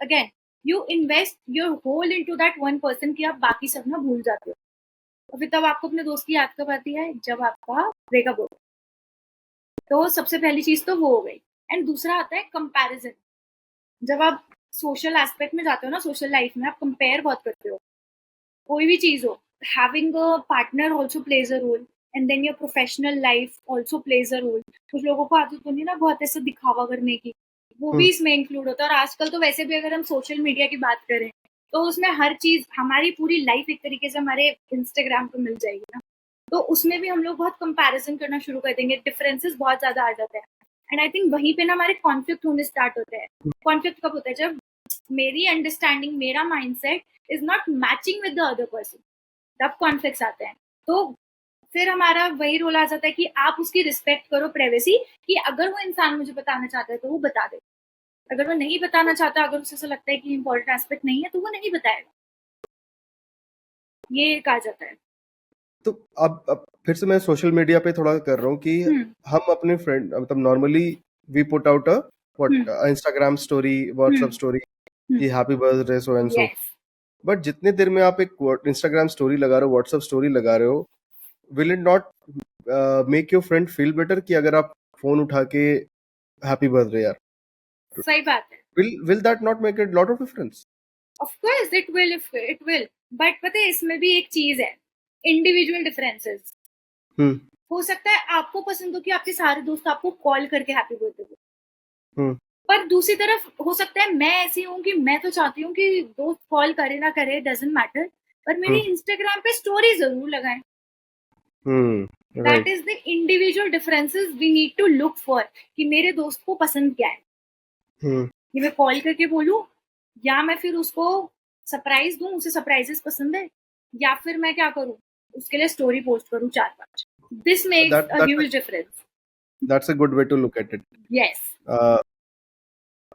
again you invest your whole into that one person कि आप बाकी सब ना भूल जाते हो, और फिर तब आपको अपने दोस्त की याद कब आती है, जब आपका ब्रेकअप हो। तो सबसे पहली चीज तो वो हो गई। एंड दूसरा आता है कंपैरिजन। जब आप सोशल एस्पेक्ट में जाते हो ना, सोशल लाइफ में आप कंपेयर बहुत करते हो कोई भी चीज हो। Having a partner also plays a role, and then your professional life also plays a role. कुछ लोगों को आदत होती है ना बहुत ऐसे दिखावा करने की, वो भी इसमें इंक्लूड होता है। और आजकल तो वैसे भी अगर हम सोशल मीडिया की बात करें तो उसमें हर चीज, हमारी पूरी लाइफ एक तरीके से हमारे इंस्टाग्राम पे मिल जाएगी ना, तो उसमें भी हम लोग बहुत कंपैरिजन करना शुरू कर देंगे, डिफरेंसेस बहुत ज्यादा आ जाते हैं। एंड आई थिंक वहीं पे ना हमारे कॉन्फ्लिक्ट होने स्टार्ट होते हैं। कॉन्फ्लिक्ट कब होता है, जब मेरी अंडरस्टैंडिंग, मेरा mindset is not matching with the other person, तब कॉन्फ्लिक्ट्स आते हैं। तो फिर हमारा वही रोल आ जाता है कि आप उसकी रिस्पेक्ट करो प्राइवेसी, कि अगर वो इंसान मुझे बताना चाहता है तो वो बता दे, अगर वो नहीं बताना चाहता, अगर उसे ऐसा लगता है कि इम्पोर्टेंट एस्पेक्ट नहीं है तो वो नहीं बताएगा, ये कहा जाता है। तो अब फिर से मैं सोशल मीडिया पे थोड़ा कर रहा हूँ कि हम अपने फ्रेंड, मतलब normally we put out a what Instagram story, WhatsApp story कि happy birthday so and so, yes but जितने देर में आप एक इंस्टाग्राम स्टोरी लगा रहे हो, व्हाट्सएप स्टोरी लगा रहे हो, will it not make your friend feel better कि अगर आप फोन उठा के हैप्पी बर्थडे यार, सही बात है। will that not make a lot of difference? Of course it will, it will, but पता है इसमें भी एक चीज है, इंडिविजुअल डिफरेंसेस। हो सकता है आपको पसंद हो कि आपके सारे दोस्त आपको कॉल करके हैप्पी बर्थडे बोले, पर दूसरी तरफ हो सकता है मैं ऐसी हूँ कि मैं तो चाहती हूँ कि दोस्त कॉल करे ना करे डजंट मैटर, पर मेरे इंस्टाग्राम पे स्टोरी जरूर लगाएं। That is the individual differences we need to look for, कि मेरे दोस्त को पसंद क्या है, कि मैं कॉल करके बोलूं, या मैं फिर उसको सरप्राइज दूं, उसे सरप्राइजेस पसंद है, या फिर मैं क्या करूं, उसके लिए स्टोरी पोस्ट करूं 4-5। This makes a huge difference. That's a good way to look at it. Yes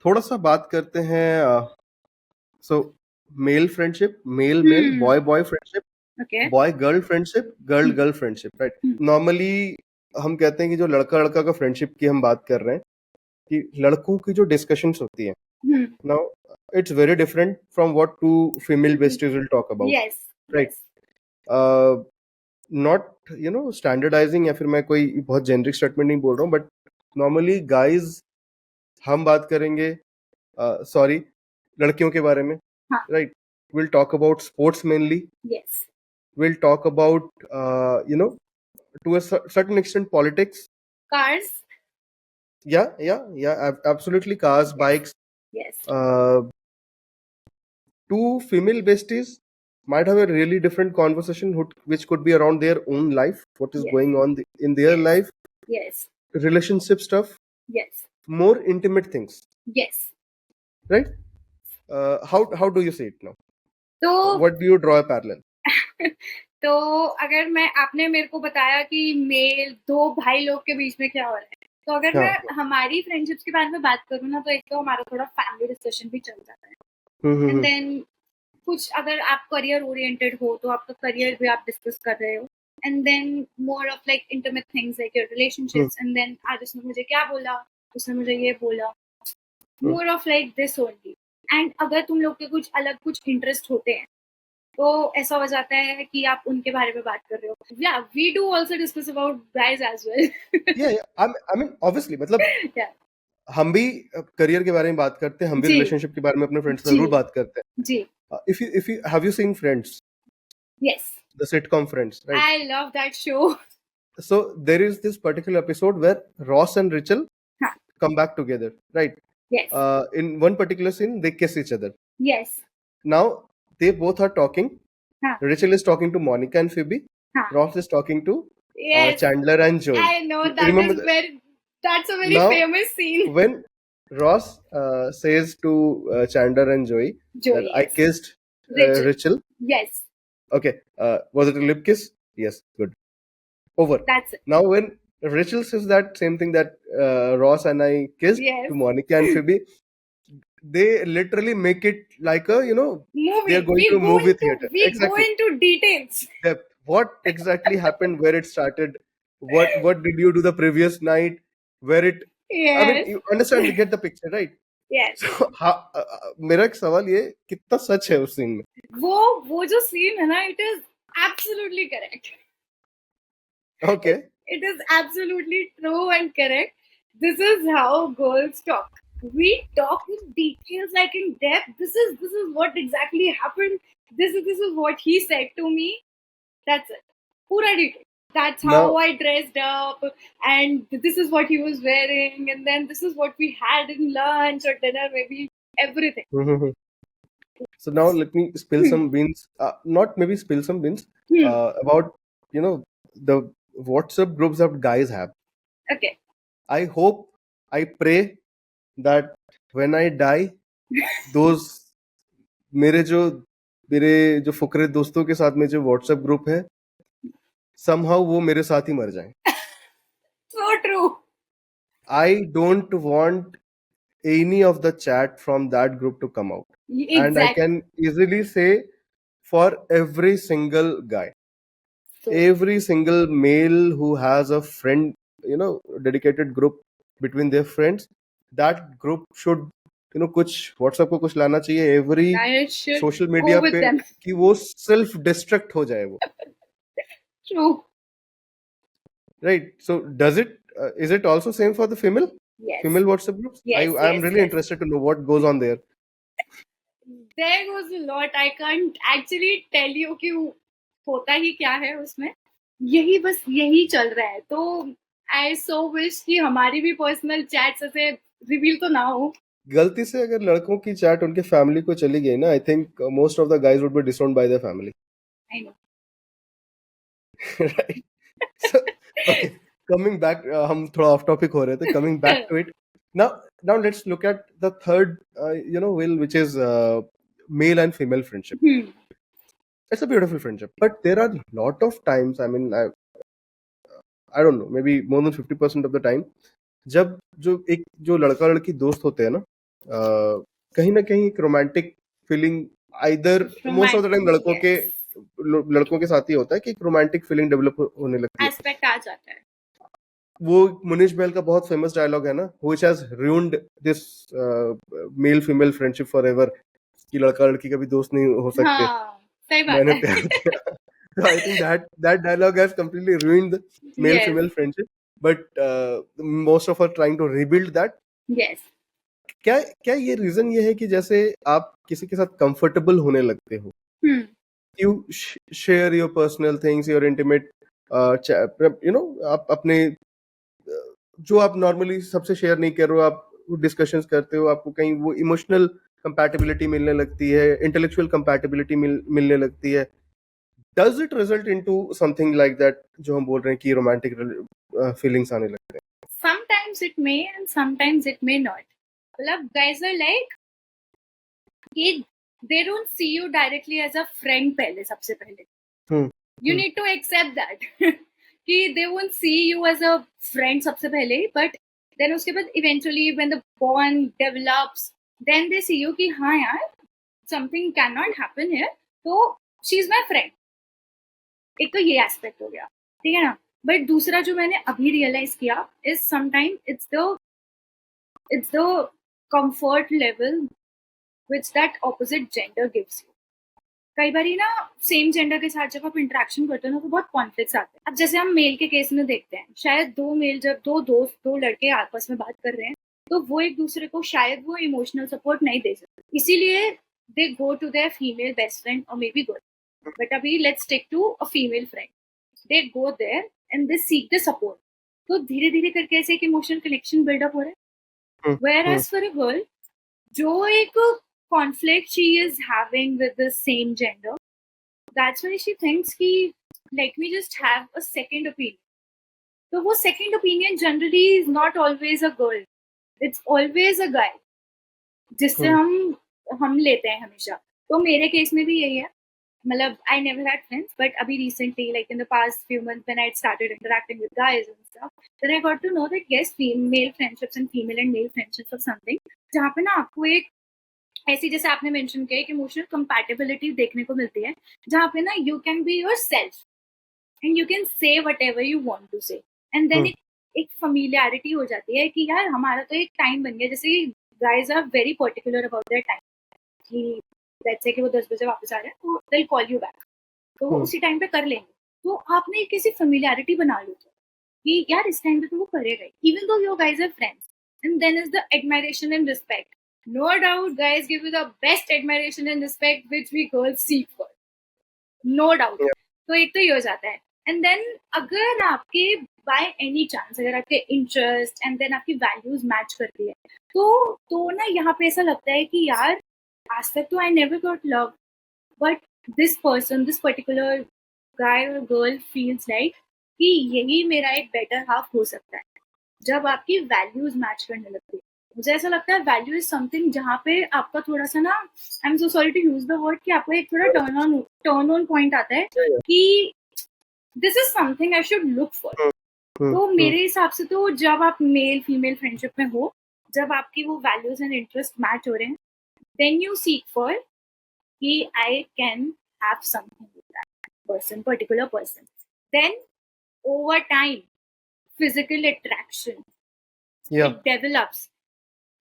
थोड़ा सा बात करते हैं, so male friendship, male male, boy boy friendship, okay boy girl friendship, girl girl friendship, right. Normally हम कहते हैं कि जो लड़का लड़का का फ्रेंडशिप की हम बात कर रहे हैं, कि लड़कों की जो डिस्कशंस होती हैं, now it's very different from what two female besties will talk about, yes right. Not you know standardising, या फिर मैं कोई बहुत जेनरिक स्टेटमेंट नहीं बोल रहा हूँ, बट नॉर्मली गाइज हम बात करेंगे, सॉरी, लड़कियों के बारे में, हाँ right, will talk about sports mainly, yes will talk about you know to a certain extent politics, cars yeah, absolutely, cars, bikes. Yes Two female besties might have a really different conversation which could be around their own life, what is Yes. going on in their Yes. life, yes relationship stuff, yes more intimate things, yes right? How do you see it now? तो What do you draw a parallel? तो अगर मैं, आपने मेरे को बताया कि मेल दो भाई लोग के बीच में क्या हो रहा है, तो अगर हाँ. मैं हमारी फ्रेंडशिप्स के बारे में बात करूँ ना, तो एक तो हमारा थोड़ा फैमिली डिस्कशन भी चल जाता है, एंड देन कुछ अगर आप करियर ओरिएंटेड हो तो आपका करियर भी आप डिस्कस कर रहे हो, and then more of like intimate things like your relationships, and then आज उसने मुझे क्या बोला, उसने मुझे ये बोला, more of like this only. And अगर तुम लोग के कुछ अलग कुछ इंटरेस्ट होते हैं तो ऐसा हो जाता है कि आप उनके बारे में बात कर रहे हो. या we do also discuss about guys as well. Yeah, I mean obviously मतलब Yeah. हम भी करियर के बारे में बात करते हैं, हम भी जी. रिलेशनशिप के बारे में अपने फ्रेंड्स से जी. जरूर बात करते जी. हैं. If you have you seen Friends, Yes. the sitcom Friends, right? I love that show. So there is this particular episode where Ross and Rachel Huh. come back together, right? Yes. In one particular scene, they kiss each other. Yes. Now they both are talking. Huh. Rachel is talking to Monica and Phoebe. Huh. Ross is talking to Yes. Chandler and Joey. I know that Remember is that? very. That's a very Now, famous scene. When Ross says to Chandler and Joey that Joey, I yes. kissed Rachel. Yes. Okay. Was it a lip kiss? Yes. Good. Over. That's it. Now when Rachel says that same thing that Ross and I kissed Yes. to Monica and Phoebe, they literally make it like a Movie. they are going We to go movie into theater. we go Exactly. into details. Depth. What exactly happened, where it started, what did you do the previous night, where it I mean Yes. you understand, you get the picture, right? Yes. So मेरा एक सवाल ये कितना सच है उस सीन में. वो जो सीन है ना, it is absolutely correct. Okay. It is absolutely true and correct. This is how girls talk. We talk in details, like in depth. This is what exactly happened. This is what he said to me. That's it. Pura detail. That's how Now- I dressed up, and this is what he was wearing, and then this is what we had in lunch or dinner, maybe everything. Mhm. So now let me spill some beans. Not maybe spill some beans about the WhatsApp groups that guys have. Okay. I hope, I pray that when I die, those मेरे जो फुकरे दोस्तों के साथ में जो WhatsApp ग्रुप है, somehow वो मेरे साथ ही मर जाएं. So true. I don't want any of the chat from that group to come out. And I Exactly. can easily say for every single guy, So, every single male who has a friend, dedicated group between their friends, that group should कुछ WhatsApp को कुछ लाना चाहिए every I should social go media with पे them. कि वो self destruct हो जाए वो. True. Right? So does it is it also same for the female Yes. WhatsApp groups? Yes, I'm yes, really yes. interested to know what goes on there. There goes a lot. I can't actually tell you कि होता ही क्या है उसमें. यही चल रहा है. तो I so wish कि हमारी भी पर्सनल चैट्स ऐसे रिवील तो ना हो. गलती से अगर लड़कों की चैट उनके फैमिली को चली गई ना, I think most of the guys would be disowned bye their family. I know. Right? So, okay, coming back, हम थोड़ा ऑफ टॉपिक हो रहे थे. Coming back to it, now let's look at the third will, which is male and female friendship. It's a beautiful friendship, but there are lot of times, I mean, I don't know, maybe more than 50% of the time, जब जो लड़का लड़की दोस्त होते हैं ना, कहीं ना कहीं एक romantic feeling either most of the time लड़कों के साथ ही होता है कि एक रोमांटिक फीलिंग डेवलप होने लगती है. एस्पेक्ट आ जाता है. वो मुनीश बैल का बहुत फेमस डायलॉग है ना, which has ruined this mail female friendship forever, कि लड़का लड़की कभी दोस्त नहीं हो सकते. हाँ, सही बात मैंने है. प्यार किया. So I think that dialogue has completely ruined the male Yes. female friendship, but most of us trying to rebuild that. Yes. क्या ये रीजन ये है कि जैसे आप किसी के साथ कंफर्टेबल होने लगते हो, you share your personal things, your intimate, आप अपने जो आप नॉर्मली सबसे शेयर नहीं कर रहे हो, आप डिस्कशंस करते हो, आपको कहीं वो इमोशनल कंपैटिबिलिटी मिलने लगती है, इंटेलेक्चुअल कंपैटिबिलिटी मिलने लगती है. Does it result into something like that जो हम बोल रहे हैं कि रोमांटिक फीलिंग्स आने लगते हैं? Sometimes it may and sometimes it may not. मतलब guys are like they don't see you directly as a friend पहले, सबसे पहले. You need to accept that कि they won't see you as a friend सबसे पहले, but then उसके बाद eventually when the bond develops, then they see you कि हाँ यार something cannot happen here, तो she's my friend. एक तो ये एस्पेक्ट हो गया, ठीक है ना. बट दूसरा जो मैंने अभी रियलाइज किया is sometime it's the comfort level which that opposite gender gives you. कई बारी ना सेम जेंडर के साथ जब आप इंटरेक्शन करते हो ना तो बहुत कॉन्फ्लिक्ट्स आते हैं. अब जैसे हम मेल के केस में देखते हैं, शायद दो मेल जब दो दोस्त दो लड़के आपस में बात कर रहे हैं तो वो एक दूसरे को शायद वो इमोशनल सपोर्ट नहीं दे सकते, इसीलिए they go to their female best friend और मे बी गुड, बट अभी let's stick to a female friend. They go there and they seek the support. तो धीरे धीरे करके ऐसे एक इमोशनल कनेक्शन बिल्डअप हो रहा है. Whereas for a girl, जो एक conflict she is having with the same gender, that's why she thinks कि let me just have a second opinion. तो वो second opinion generally is not always a girl, it's always a guy जिससे हम लेते हैं हमेशा. तो मेरे केस में भी यही है. मतलब I never had friends, but अभी recently, like in the past few months when I started interacting with guys and stuff, then I got to know that yes, female friendships and female and male friendships are something जहाँ पे ना आपको एक ऐसी, जैसे आपने मेंशन किया, एक इमोशनल कंपैटिबिलिटी देखने को मिलती है जहाँ पे ना you can be yourself and you can say whatever you want to say, and then एक familiarity हो जाती है कि यार हमारा तो एक टाइम बन गया. जैसे guys are very particular about their time कि लेट्स से कि वो 10 बजे वापस आ रहे हैं तो they will call you back, तो वो उसी टाइम पे कर लेंगे. तो आपने एक ऐसी familiarity बना ली कि यार इस टाइम पे तो वो करेगा, even though your guys are friends. And then is the admiration and respect. No doubt, guys give you the best admiration and respect which we girls seek for. No doubt. Yeah. तो एक तो ये हो जाता है. And then अगर आपके by any chance अगर आपके interest and then आपकी values match करती है तो ना यहाँ पे ऐसा लगता है कि यार आज तक तो I never got love, but this person, this particular guy or girl feels like कि यही मेरा एक better half हो सकता है. जब आपकी values match करने लगती है, मुझे ऐसा लगता है वैल्यू इज समथिंग जहाँ पे आपका थोड़ा सा ना, I am so sorry to use the word, कि आपको एक थोड़ा टर्न ऑन पॉइंट आता है कि this is something I should look for. तो मेरे हिसाब से तो जब आप मेल फीमेल फ्रेंडशिप में हो, जब आपकी वो वैल्यूज एंड इंटरेस्ट मैच हो रहे हैं, देन यू सीक फॉर कि I can have something with that person, particular person. Then over time physical attraction develops.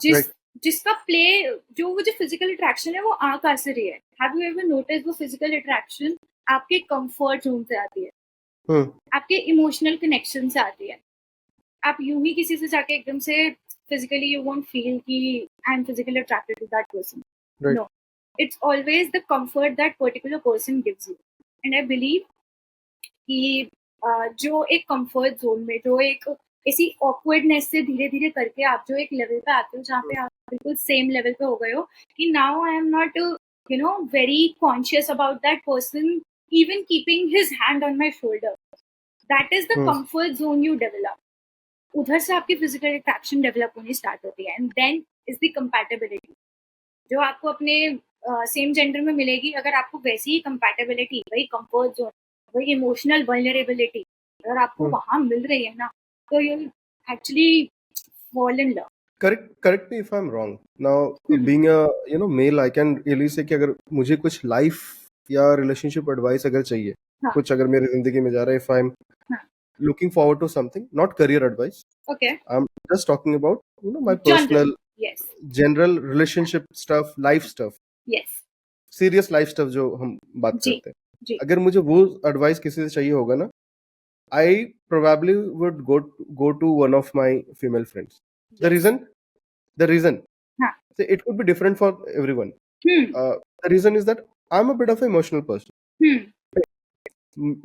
जिसका प्ले जो फिजिकल अट्रैक्शन है वो आ कहाँ से रही है? हैव यू एवर नोटिस वो फिजिकल अट्रैक्शन आपके कंफर्ट जोन से आती है, आपके इमोशनल कनेक्शन से आती है. आप यूं ही किसी से जाके एकदम से फिजिकली यू वोंट फील कि I am physically attracted to that person. No, it's always the comfort that particular person gives you. And I believe कि जो एक कंफर्ट जोन में, जो एक ऐसी ऑकवर्डनेस से धीरे धीरे करके आप जो एक लेवल पे आते हो जहाँ पे आप बिल्कुल सेम लेवल पे हो गए हो कि now I am not you know very conscious about that person even keeping his hand on my shoulder. That is the comfort zone you develop. उधर से आपकी फिजिकल अट्रैक्शन डेवलप होनी स्टार्ट होती है. And then is the compatibility जो आपको अपने सेम जेंडर में मिलेगी. अगर आपको वैसी ही कंपैटिबिलिटी, वही कंफर्ट जोन, वही इमोशनल वल्नरेबिलिटी अगर आपको वहां मिल रही है ना, तो you actually fall in love. Correct me if I'm wrong. Now, being a male, I can really say कि अगर मुझे कुछ लाइफ या रिलेशनशिप एडवाइस अगर चाहिए, कुछ अगर मेरी जिंदगी में जा रहा है, if I'm looking forward to something, not career advice. Okay. I'm just talking about my personal, general relationship stuff, life stuff. Yes. Serious life stuff जो हम बात करते हैं. अगर मुझे वो एडवाइस किसी से चाहिए होगा ना, I probably would go to one of my female friends. The reason, it could be different for everyone. The reason is that I'm a bit of an emotional person.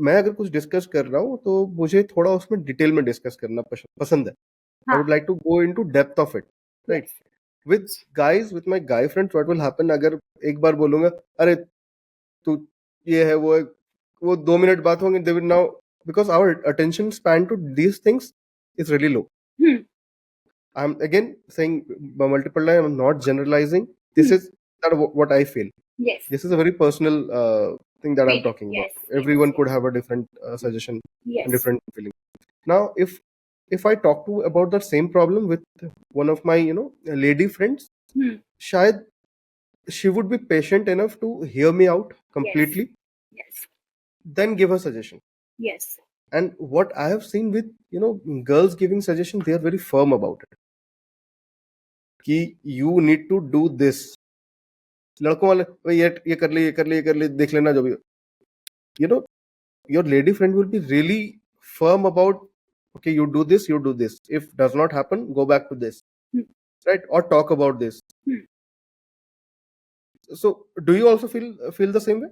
मैं अगर कुछ डिस्कस कर रहा हूँ तो मुझे थोड़ा उसमें डिटेल में डिस्कस करना पसंद है. I would like to go into depth of it, right? With guys, with my guy friends, what will happen? अगर एक बार बोलूंगा अरे तू ये है वो 2 मिनट बात होंगे, they will now, because our attention span to these things is really low. I'm again saying multiple times, I'm not generalizing. This is what I feel. Yes. This is a very personal thing that I'm talking about. Everyone could have a different suggestion and different feeling. Now, if I talk about the same problem with one of my lady friends, shayad she would be patient enough to hear me out completely. Yes. Then give a suggestion. Yes. And what I have seen with girls giving suggestions, they are very firm about it. Ki you need to do this. लड़कों वाले "ओए, ये कर ले, ये कर ले, ये कर ले, देख लेना जो भी you know your lady friend will be really firm about, okay, you do this, if does not happen, go back to this, Hmm. right, or talk about this. Hmm. So do you also feel the same way?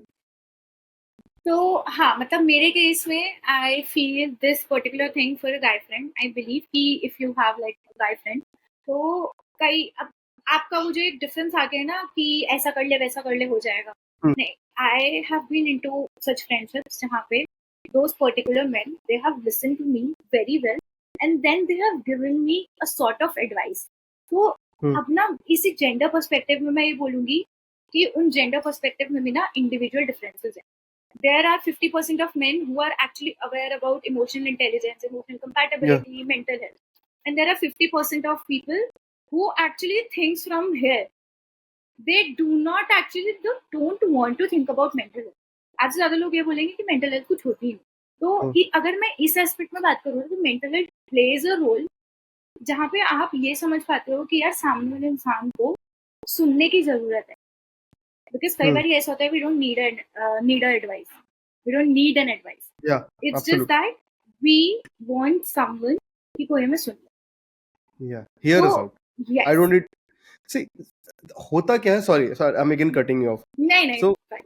तो हाँ, मतलब मेरे केस में I feel this particular thing for a guy friend. I believe कि if you have like a guy friend, तो कई अब आपका मुझे एक डिफरेंस आ गया ना कि ऐसा कर ले वैसा कर ले हो जाएगा। Hmm. नहीं, I have been into such friendships जहाँ पे those particular men, they have listened to me very well, and then they have given me a sort of advice. तो Hmm. अब ना इसी जेंडर पर्सपेक्टिव में मैं ये बोलूंगी कि उन जेंडर पर्सपेक्टिव में भी ना इंडिविजुअल डिफरेंसेस हैं। There are 50% of men who are actually aware about emotional intelligence, emotional compatibility, mental health. And there are 50% of people who actually thinks from here. They do not actually don't want to think about mental health. आज ज्यादा लोग ये बोलेंगे कि मेंटल हेल्थ कुछ होती है। तो अगर मैं इस एस्पेक्ट में बात करूँ तो mental health plays a role, जहाँ पे आप ये समझ पाते हो कि यार सामने वाले इंसान को सुनने की जरूरत है। बिकॉज कई बार ऐसा होता है we don't need a advice, we don't need an advice. Yeah, It's absolutely. just that we want someone कि कोई हमें सुन ले। Yeah, hear us out. Yes. I don't need, see, होता क्या है, sorry I'm again cutting you off. नहीं So fine.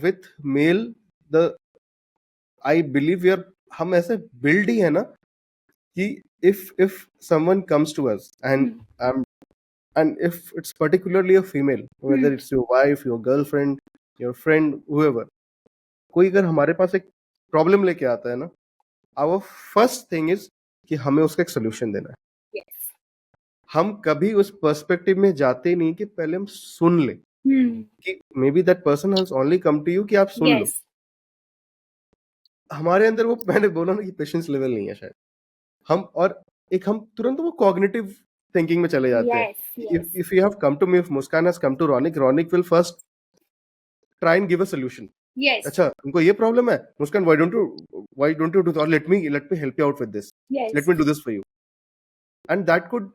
with male, the I believe we are, हम ऐसे build ही है ना कि if someone comes to us and if it's particularly a female, whether it's your wife, your girlfriend, your friend, whoever, कोई अगर हमारे पास एक प्रॉब्लम लेके आता है ना, our first thing is कि हमें उसका एक सोल्यूशन देना है। Yes. हम कभी उस पर्सपेक्टिव में जाते नहीं कि पहले हम सुन ले कि maybe that person has only come to you कि आप सुन लो। Yes. हमारे अंदर वो मैंने बोला ना कि पेशेंस लेवल नहीं है शायद। हम तुरंत वो कॉग्निटिव थिंकिंग में चले जाते हैं। Yes. If you have come to me, if Muskaan has come to Ronik will first try and give a solution. Yes. अच्छा, उनको ये प्रॉब्लम है, Muskaan why don't you do, और let me help you out with this, Yes. Let me do this for you, and that could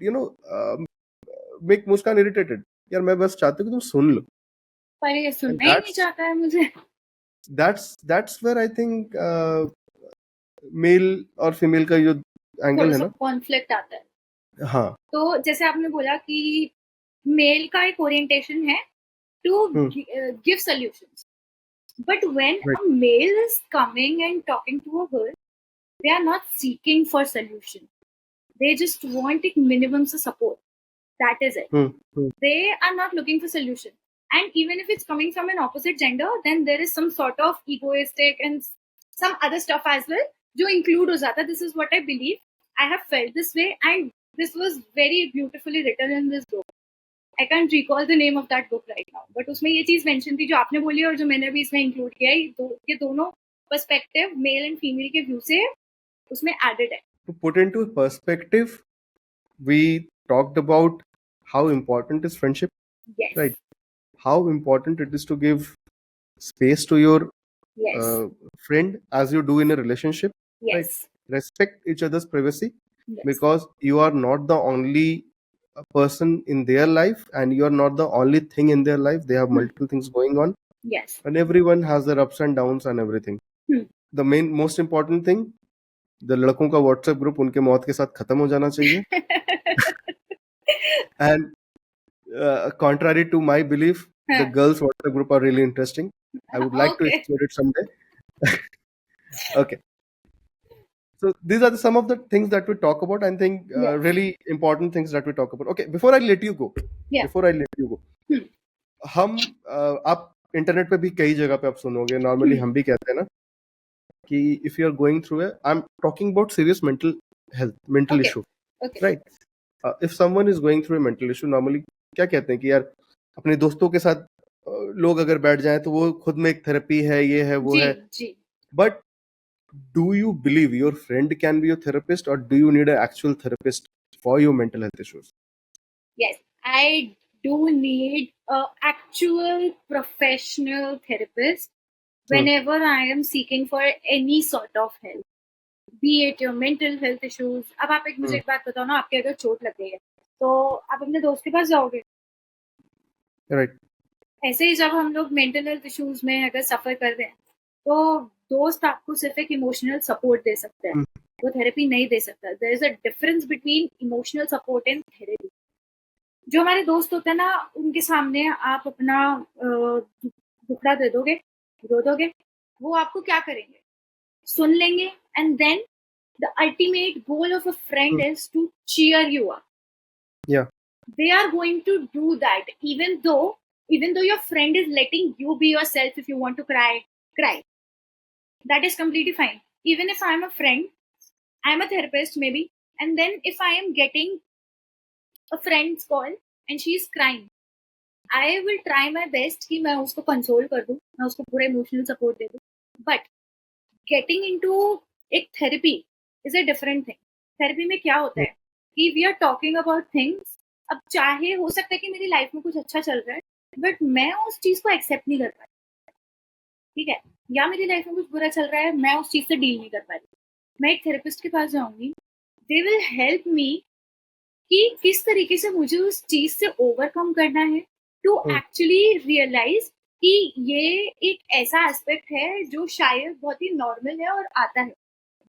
make Muskaan irritated. यार मैं बस चाहती हूँ कि तुम सुन लो। पर ये सुनना ही नहीं चाहता है मुझे। That's where I think male और फीमेल का जो एंगल है ना, कॉन्फ्लिक्ट आता है। हाँ। तो जैसे आपने बोला कि मेल का एक ओरिएंटेशन है to give solutions, but when Right. a male is coming and talking to a girl, they are not seeking for solution. They just want a minimum support. That is it. They are not looking for solution. And even if it's coming from an opposite gender, then there is some sort of egoistic and some other stuff as well, जो include हो जाता. This is what I believe. I have felt this way, and this was very beautifully written in this book. I can't recall the name of that book right now, but उसमें ये चीज मेंशन थी जो आपने बोली और जो मैंने भी इसमें इंक्लूड किया है। ये दोनों पर्सपेक्टिव मेल एंड फीमेल के व्यू से उसमें एडेड है। To put into perspective, we talked about how important is friendship. Yes. Right. How important it is to give space to your friend as you do in a relationship. Yes. Right. Respect each other's privacy. Yes. Because you are not the only person in their life, and you are not the only thing in their life. They have multiple things going on. Yes. And everyone has their ups and downs and everything. The most important thing, the लड़कों का WhatsApp ग्रुप उनके मौत के साथ खत्म हो जाना चाहिए। And contrary to my belief, the girls WhatsApp group are really interesting. I would like to explore it someday. Okay. So these are some of the things that we talk about. I think really important things that we talk about. Okay, before I let you go, हम आप इंटरनेट पे भी कई जगह पे आप सुनोगे, नॉर्मली हम भी कहते हैं ना कि if you are going through I am talking about serious mental issue, right? If someone is going through a mental issue, normally क्या कहते हैं कि यार अपने दोस्तों के साथ लोग अगर बैठ जाएं तो वो खुद में एक थेरेपी है, ये है, वो है। But do you believe your friend can be your therapist, or do you need an actual therapist for your mental health issues? Yes, I do need a actual professional therapist whenever I am seeking for any sort of help, be it your mental health issues. अब आप एक मुझे एक बात बताओ ना, आपके अगर चोट लग गई है तो आप अपने दोस्त के पास जाओगे, Right. ऐसे ही जब हम लोग मेंटल हेल्थ इश्यूज में अगर सफर कर रहे हैं तो दोस्त आपको सिर्फ एक इमोशनल सपोर्ट दे सकता है, वो थेरेपी नहीं दे सकता. There is a difference between emotional support and therapy. जो हमारे दोस्त होते हैं ना, उनके सामने आप अपना दुखड़ा दे दोगे, रो दोगे, वो आपको क्या करेंगे? सुन लेंगे. And then the ultimate goal of a friend is to cheer you up. Yeah. They are going to do that even though your friend is letting you be yourself. If you want to cry, that is completely fine. Even if I'm a friend, I'm a therapist maybe, and then if I am getting a friend's call and she's crying, I will try my best कि मैं उसको कंसोल कर दूं, मैं उसको पूरा इमोशनल सपोर्ट दे दूं. बट गेटिंग इनटू एक therapy is a different thing. Therapy में क्या होता है कि we are talking about things. अब चाहे हो सकता है कि मेरी लाइफ में कुछ अच्छा चल रहा है, बट मैं उस चीज को एक्सेप्ट नहीं कर पा रही. ठीक है, या मेरी लाइफ में कुछ बुरा चल रहा है, मैं उस चीज से डील नहीं कर पा रही. मैं एक थेरेपिस्ट के पास जाऊंगी, दे विल हेल्प मी कि किस तरीके से मुझे उस चीज से ओवरकम करना है, टू एक्चुअली रियलाइज कि ये एक ऐसा एस्पेक्ट है जो शायद बहुत ही नॉर्मल है और आता है.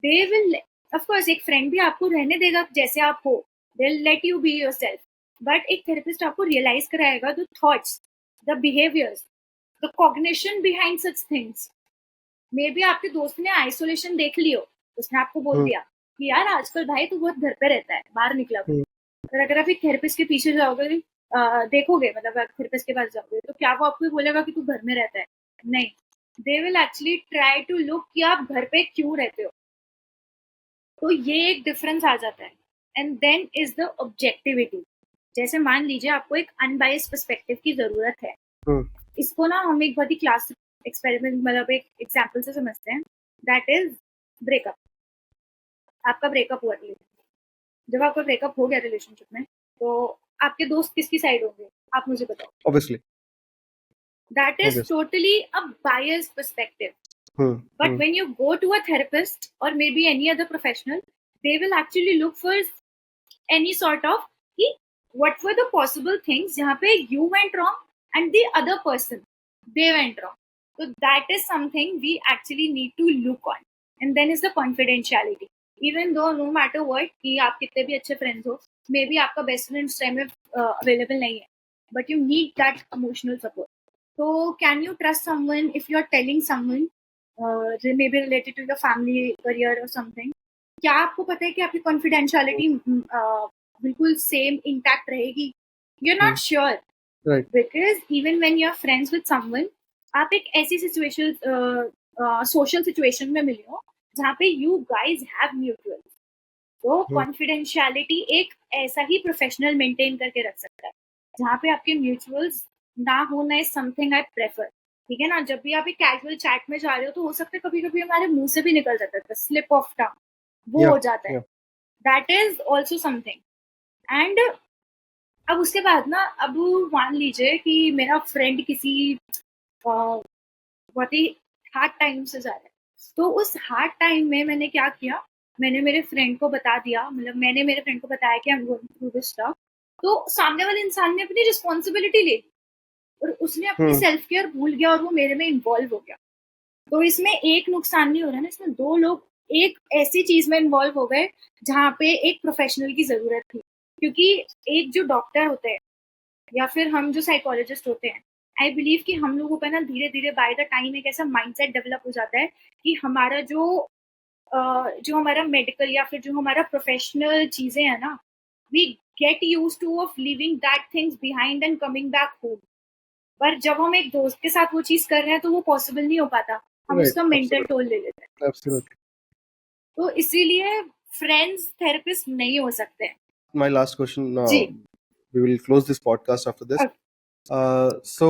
दे विल, ऑफ कोर्स एक फ्रेंड भी आपको रहने देगा जैसे आप हो, they will let you be yourself. But एक थेरेपिस्ट आपको रियलाइज कराएगा the thoughts, the behaviours, the cognition behind such things. May be आपके दोस्त ने आइसोलेशन देख लियो, उसने आपको बोल दिया कि यार आजकल भाई तू बहुत घर पे रहता है, बाहर निकला. और अगर आप एक थेरेपिस्ट के पीछे जाओगे, देखोगे, मतलब आप थेरेपिस्ट के पास जाओगे, तो क्या वो आपको बोलेगा कि तू घर में रहता है? नहीं. They will actually try to look कि आप घर पे क्यों रहते हो. तो ये एक डिफरेंस आ जाता है. And then is the objectivity. जैसे मान लीजिए आपको एक अनबायस्ड पर्सपेक्टिव की जरूरत है. इसको ना हम एक बहुत ही क्लासिक एक्सपेरिमेंट, मतलब एक एग्जाम्पल से समझते हैं. That is breakup. आपका ब्रेकअप हुआ था. जब आपका ब्रेकअप हो गया रिलेशनशिप में, तो आपके दोस्त किसकी साइड होंगे, आप मुझे बताओ. Obviously. That is totally a biased perspective. But when you go to a therapist or maybe any other professional, they will actually look for any sort of कि what were the possible things जहाँ पे you went wrong and the other person they went wrong. So that is something we actually need to look on. And then is the confidentiality. Even though no matter what कि आप कितने भी अच्छे फ्रेंड्स हो, मे बी आपका बेस्ट फ्रेंड उस टाइम में अवेलेबल नहीं है, but you need that emotional support. So can you trust someone if you're telling someone maybe related to your family, career or something? क्या आपको पता है कि आपकी कॉन्फिडेंशियलिटी बिल्कुल सेम इंटैक्ट रहेगी? You're not sure. Right. Because even when you're friends with someone, आप एक ऐसी सिचुएशन, सोशल सिचुएशन में मिले हो जहाँ पे यू गाइज हैव म्यूचुअल. तो कॉन्फिडेंशियलिटी एक ऐसा ही प्रोफेशनल मेंटेन करके रख सकता है जहाँ पे आपके म्यूचुअल्स ना होना इज समथिंग आई प्रेफर. ठीक है ना, जब भी आप एक कैजुअल चैट में जा रहे हो तो हो सकता है कभी कभी हमारे मुंह से भी निकल जाता है स्लिप ऑफ टंग, वो हो जाता है. That is also something. And अब उसके बाद ना, अब मान लीजिए कि मेरा फ्रेंड किसी बहुत ही हार्ड टाइम से जा रहा है, तो उस हार्ड टाइम में मैंने क्या किया, मैंने मेरे फ्रेंड को बता दिया, मतलब मैंने मेरे फ्रेंड को बताया कि I am going through this stuff. तो सामने वाले इंसान ने अपनी रिस्पॉन्सिबिलिटी ले ली और उसने अपनी सेल्फ केयर भूल गया और वो मेरे में इन्वॉल्व हो गया. तो इसमें एक नुकसान नहीं हो रहा ना, इसमें दो लोग एक ऐसी चीज में इन्वॉल्व हो गए जहाँ पे एक प्रोफेशनल की जरूरत थी. क्योंकि एक जो डॉक्टर होते हैं या फिर हम जो साइकोलॉजिस्ट होते हैं, आई बिलीव कि हम लोगों का ना धीरे धीरे बाय द टाइम एक ऐसा माइंडसेट डेवलप हो जाता है कि हमारा जो हमारा मेडिकल या फिर जो हमारा प्रोफेशनल चीजें हैं ना, we get use to of living that things behind and coming back home. पर जब हम एक दोस्त के साथ वो चीज कर रहे हैं तो वो पॉसिबल नहीं हो पाता, हम उसका मेंटल टोल ले लेते हैं. Absolutely. तो इसीलिए फ्रेंड्स थेरेपिस्ट नहीं हो सकते हैं. My last question. Ji. We will close this podcast after this. So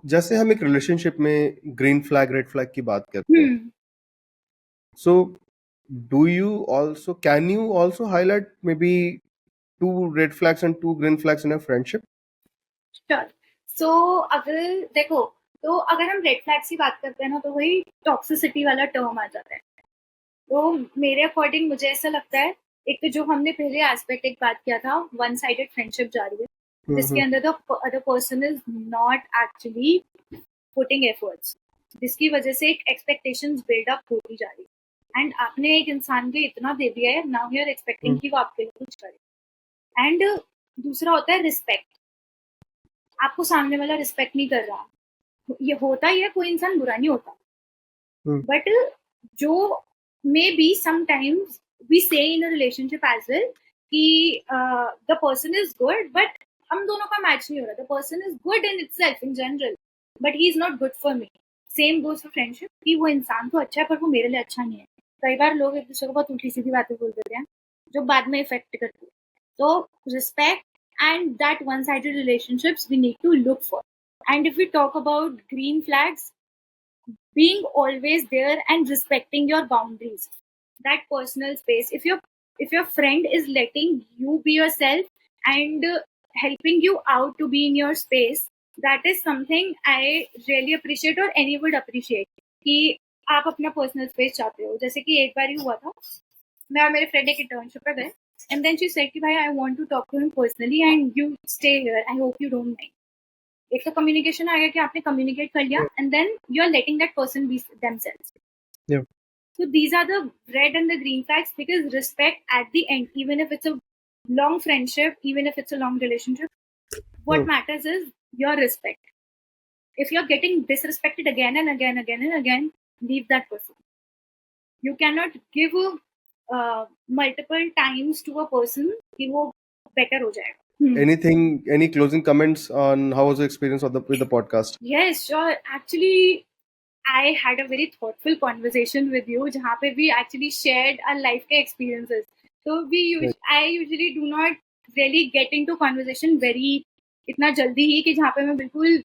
जैसे हम एक रिलेशनशिप में ग्रीन फ्लैग रेड फ्लैग की बात करते हैं, so can you also highlight maybe 2 red flags and 2 green flags in a friendship? Sure. So अगर देखो, तो अगर हम रेड फ्लैग्स की बात करते हैं ना, तो वही टॉक्सिसिटी वाला टर्म आ जाता है. तो मेरे अकॉर्डिंग मुझे ऐसा लगता है, एक तो जो हमने पहले एस्पेक्ट एक बात किया था, वन साइडेड फ्रेंडशिप जा रही है, जिसके अंदर the other person is not actually putting efforts, जिसकी वजह से एक एक्सपेक्टेशंस बिल्डअप होती जा रही है एंड आपने एक इंसान को इतना दे दिया है, नाउ यू आर एक्सपेक्टिंग कि वो आपके लिए कुछ करे। एंड दूसरा होता है रिस्पेक्ट। आपको सामने वाला रिस्पेक्ट नहीं कर रहा, ये होता ही है, कोई इंसान बुरा नहीं होता, बट जो मे बी समटाइम्स वी से इन अ रिलेशनशिप एज वेल कि the person is good but हम दोनों का मैच नहीं हो रहा, the person is good in itself in general but he is not good for me. Same goes for friendship कि वो इंसान तो अच्छा है पर वो मेरे लिए अच्छा नहीं है। कई बार लोग एक दूसरे को बहुत उल्टी सीधी बातें बोल देते हैं जो बाद में इफेक्ट करती है। तो respect and that one-sided relationships we need to look for. And if we talk about green flags, being always there and respecting your boundaries, that personal space. If your friend is letting you be yourself and helping you out to be in your space, that is something I really appreciate or any would appreciate कि आप अपना पर्सनल स्पेस चाहते हो। जैसे कि एक बार ही हुआ था, मैं और मेरे फ्रेंड एक इंटर्नशिप पे गए and then she said कि भाई I want to talk to him personally and you stay here, I hope you don't mind. एक तो कम्युनिकेशन आ गया कि आपने कम्युनिकेट कर लिया and then you are letting that person be themselves. Yeah. So these are the red and the green flags because respect at the end, even if it's a long friendship, even if it's a long relationship, what matters is your respect. If you're getting disrespected again and again, leave that person. You cannot give multiple times to a person कि वो better हो जाएगा. Any closing comments on how was the experience of with the podcast? Yes, sure. Actually, I had a very thoughtful conversation with you जहाँ पे we actually shared our life के experiences. So I usually do not really get into conversation very इतना जल्दी ही कि जहाँ पे मैं बिल्कुल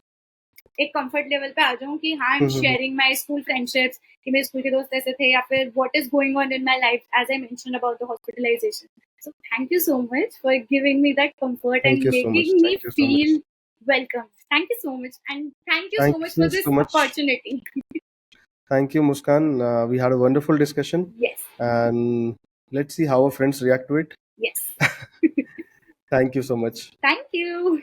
एक कंफर्ट लेवल पे आ जाऊँ कि हाँ I am sharing my school friendships कि मेरे स्कूल के दोस्त ऐसे थे या फिर what is going on in my life as I mention about the hospitalization. So thank you so much for giving me that comfort and making me feel welcome. Thank you so much and thank you so much for this opportunity. Thank you, Muskan. We had a wonderful discussion. Yes. And let's see how our friends react to it. Yes. Thank you so much. Thank you.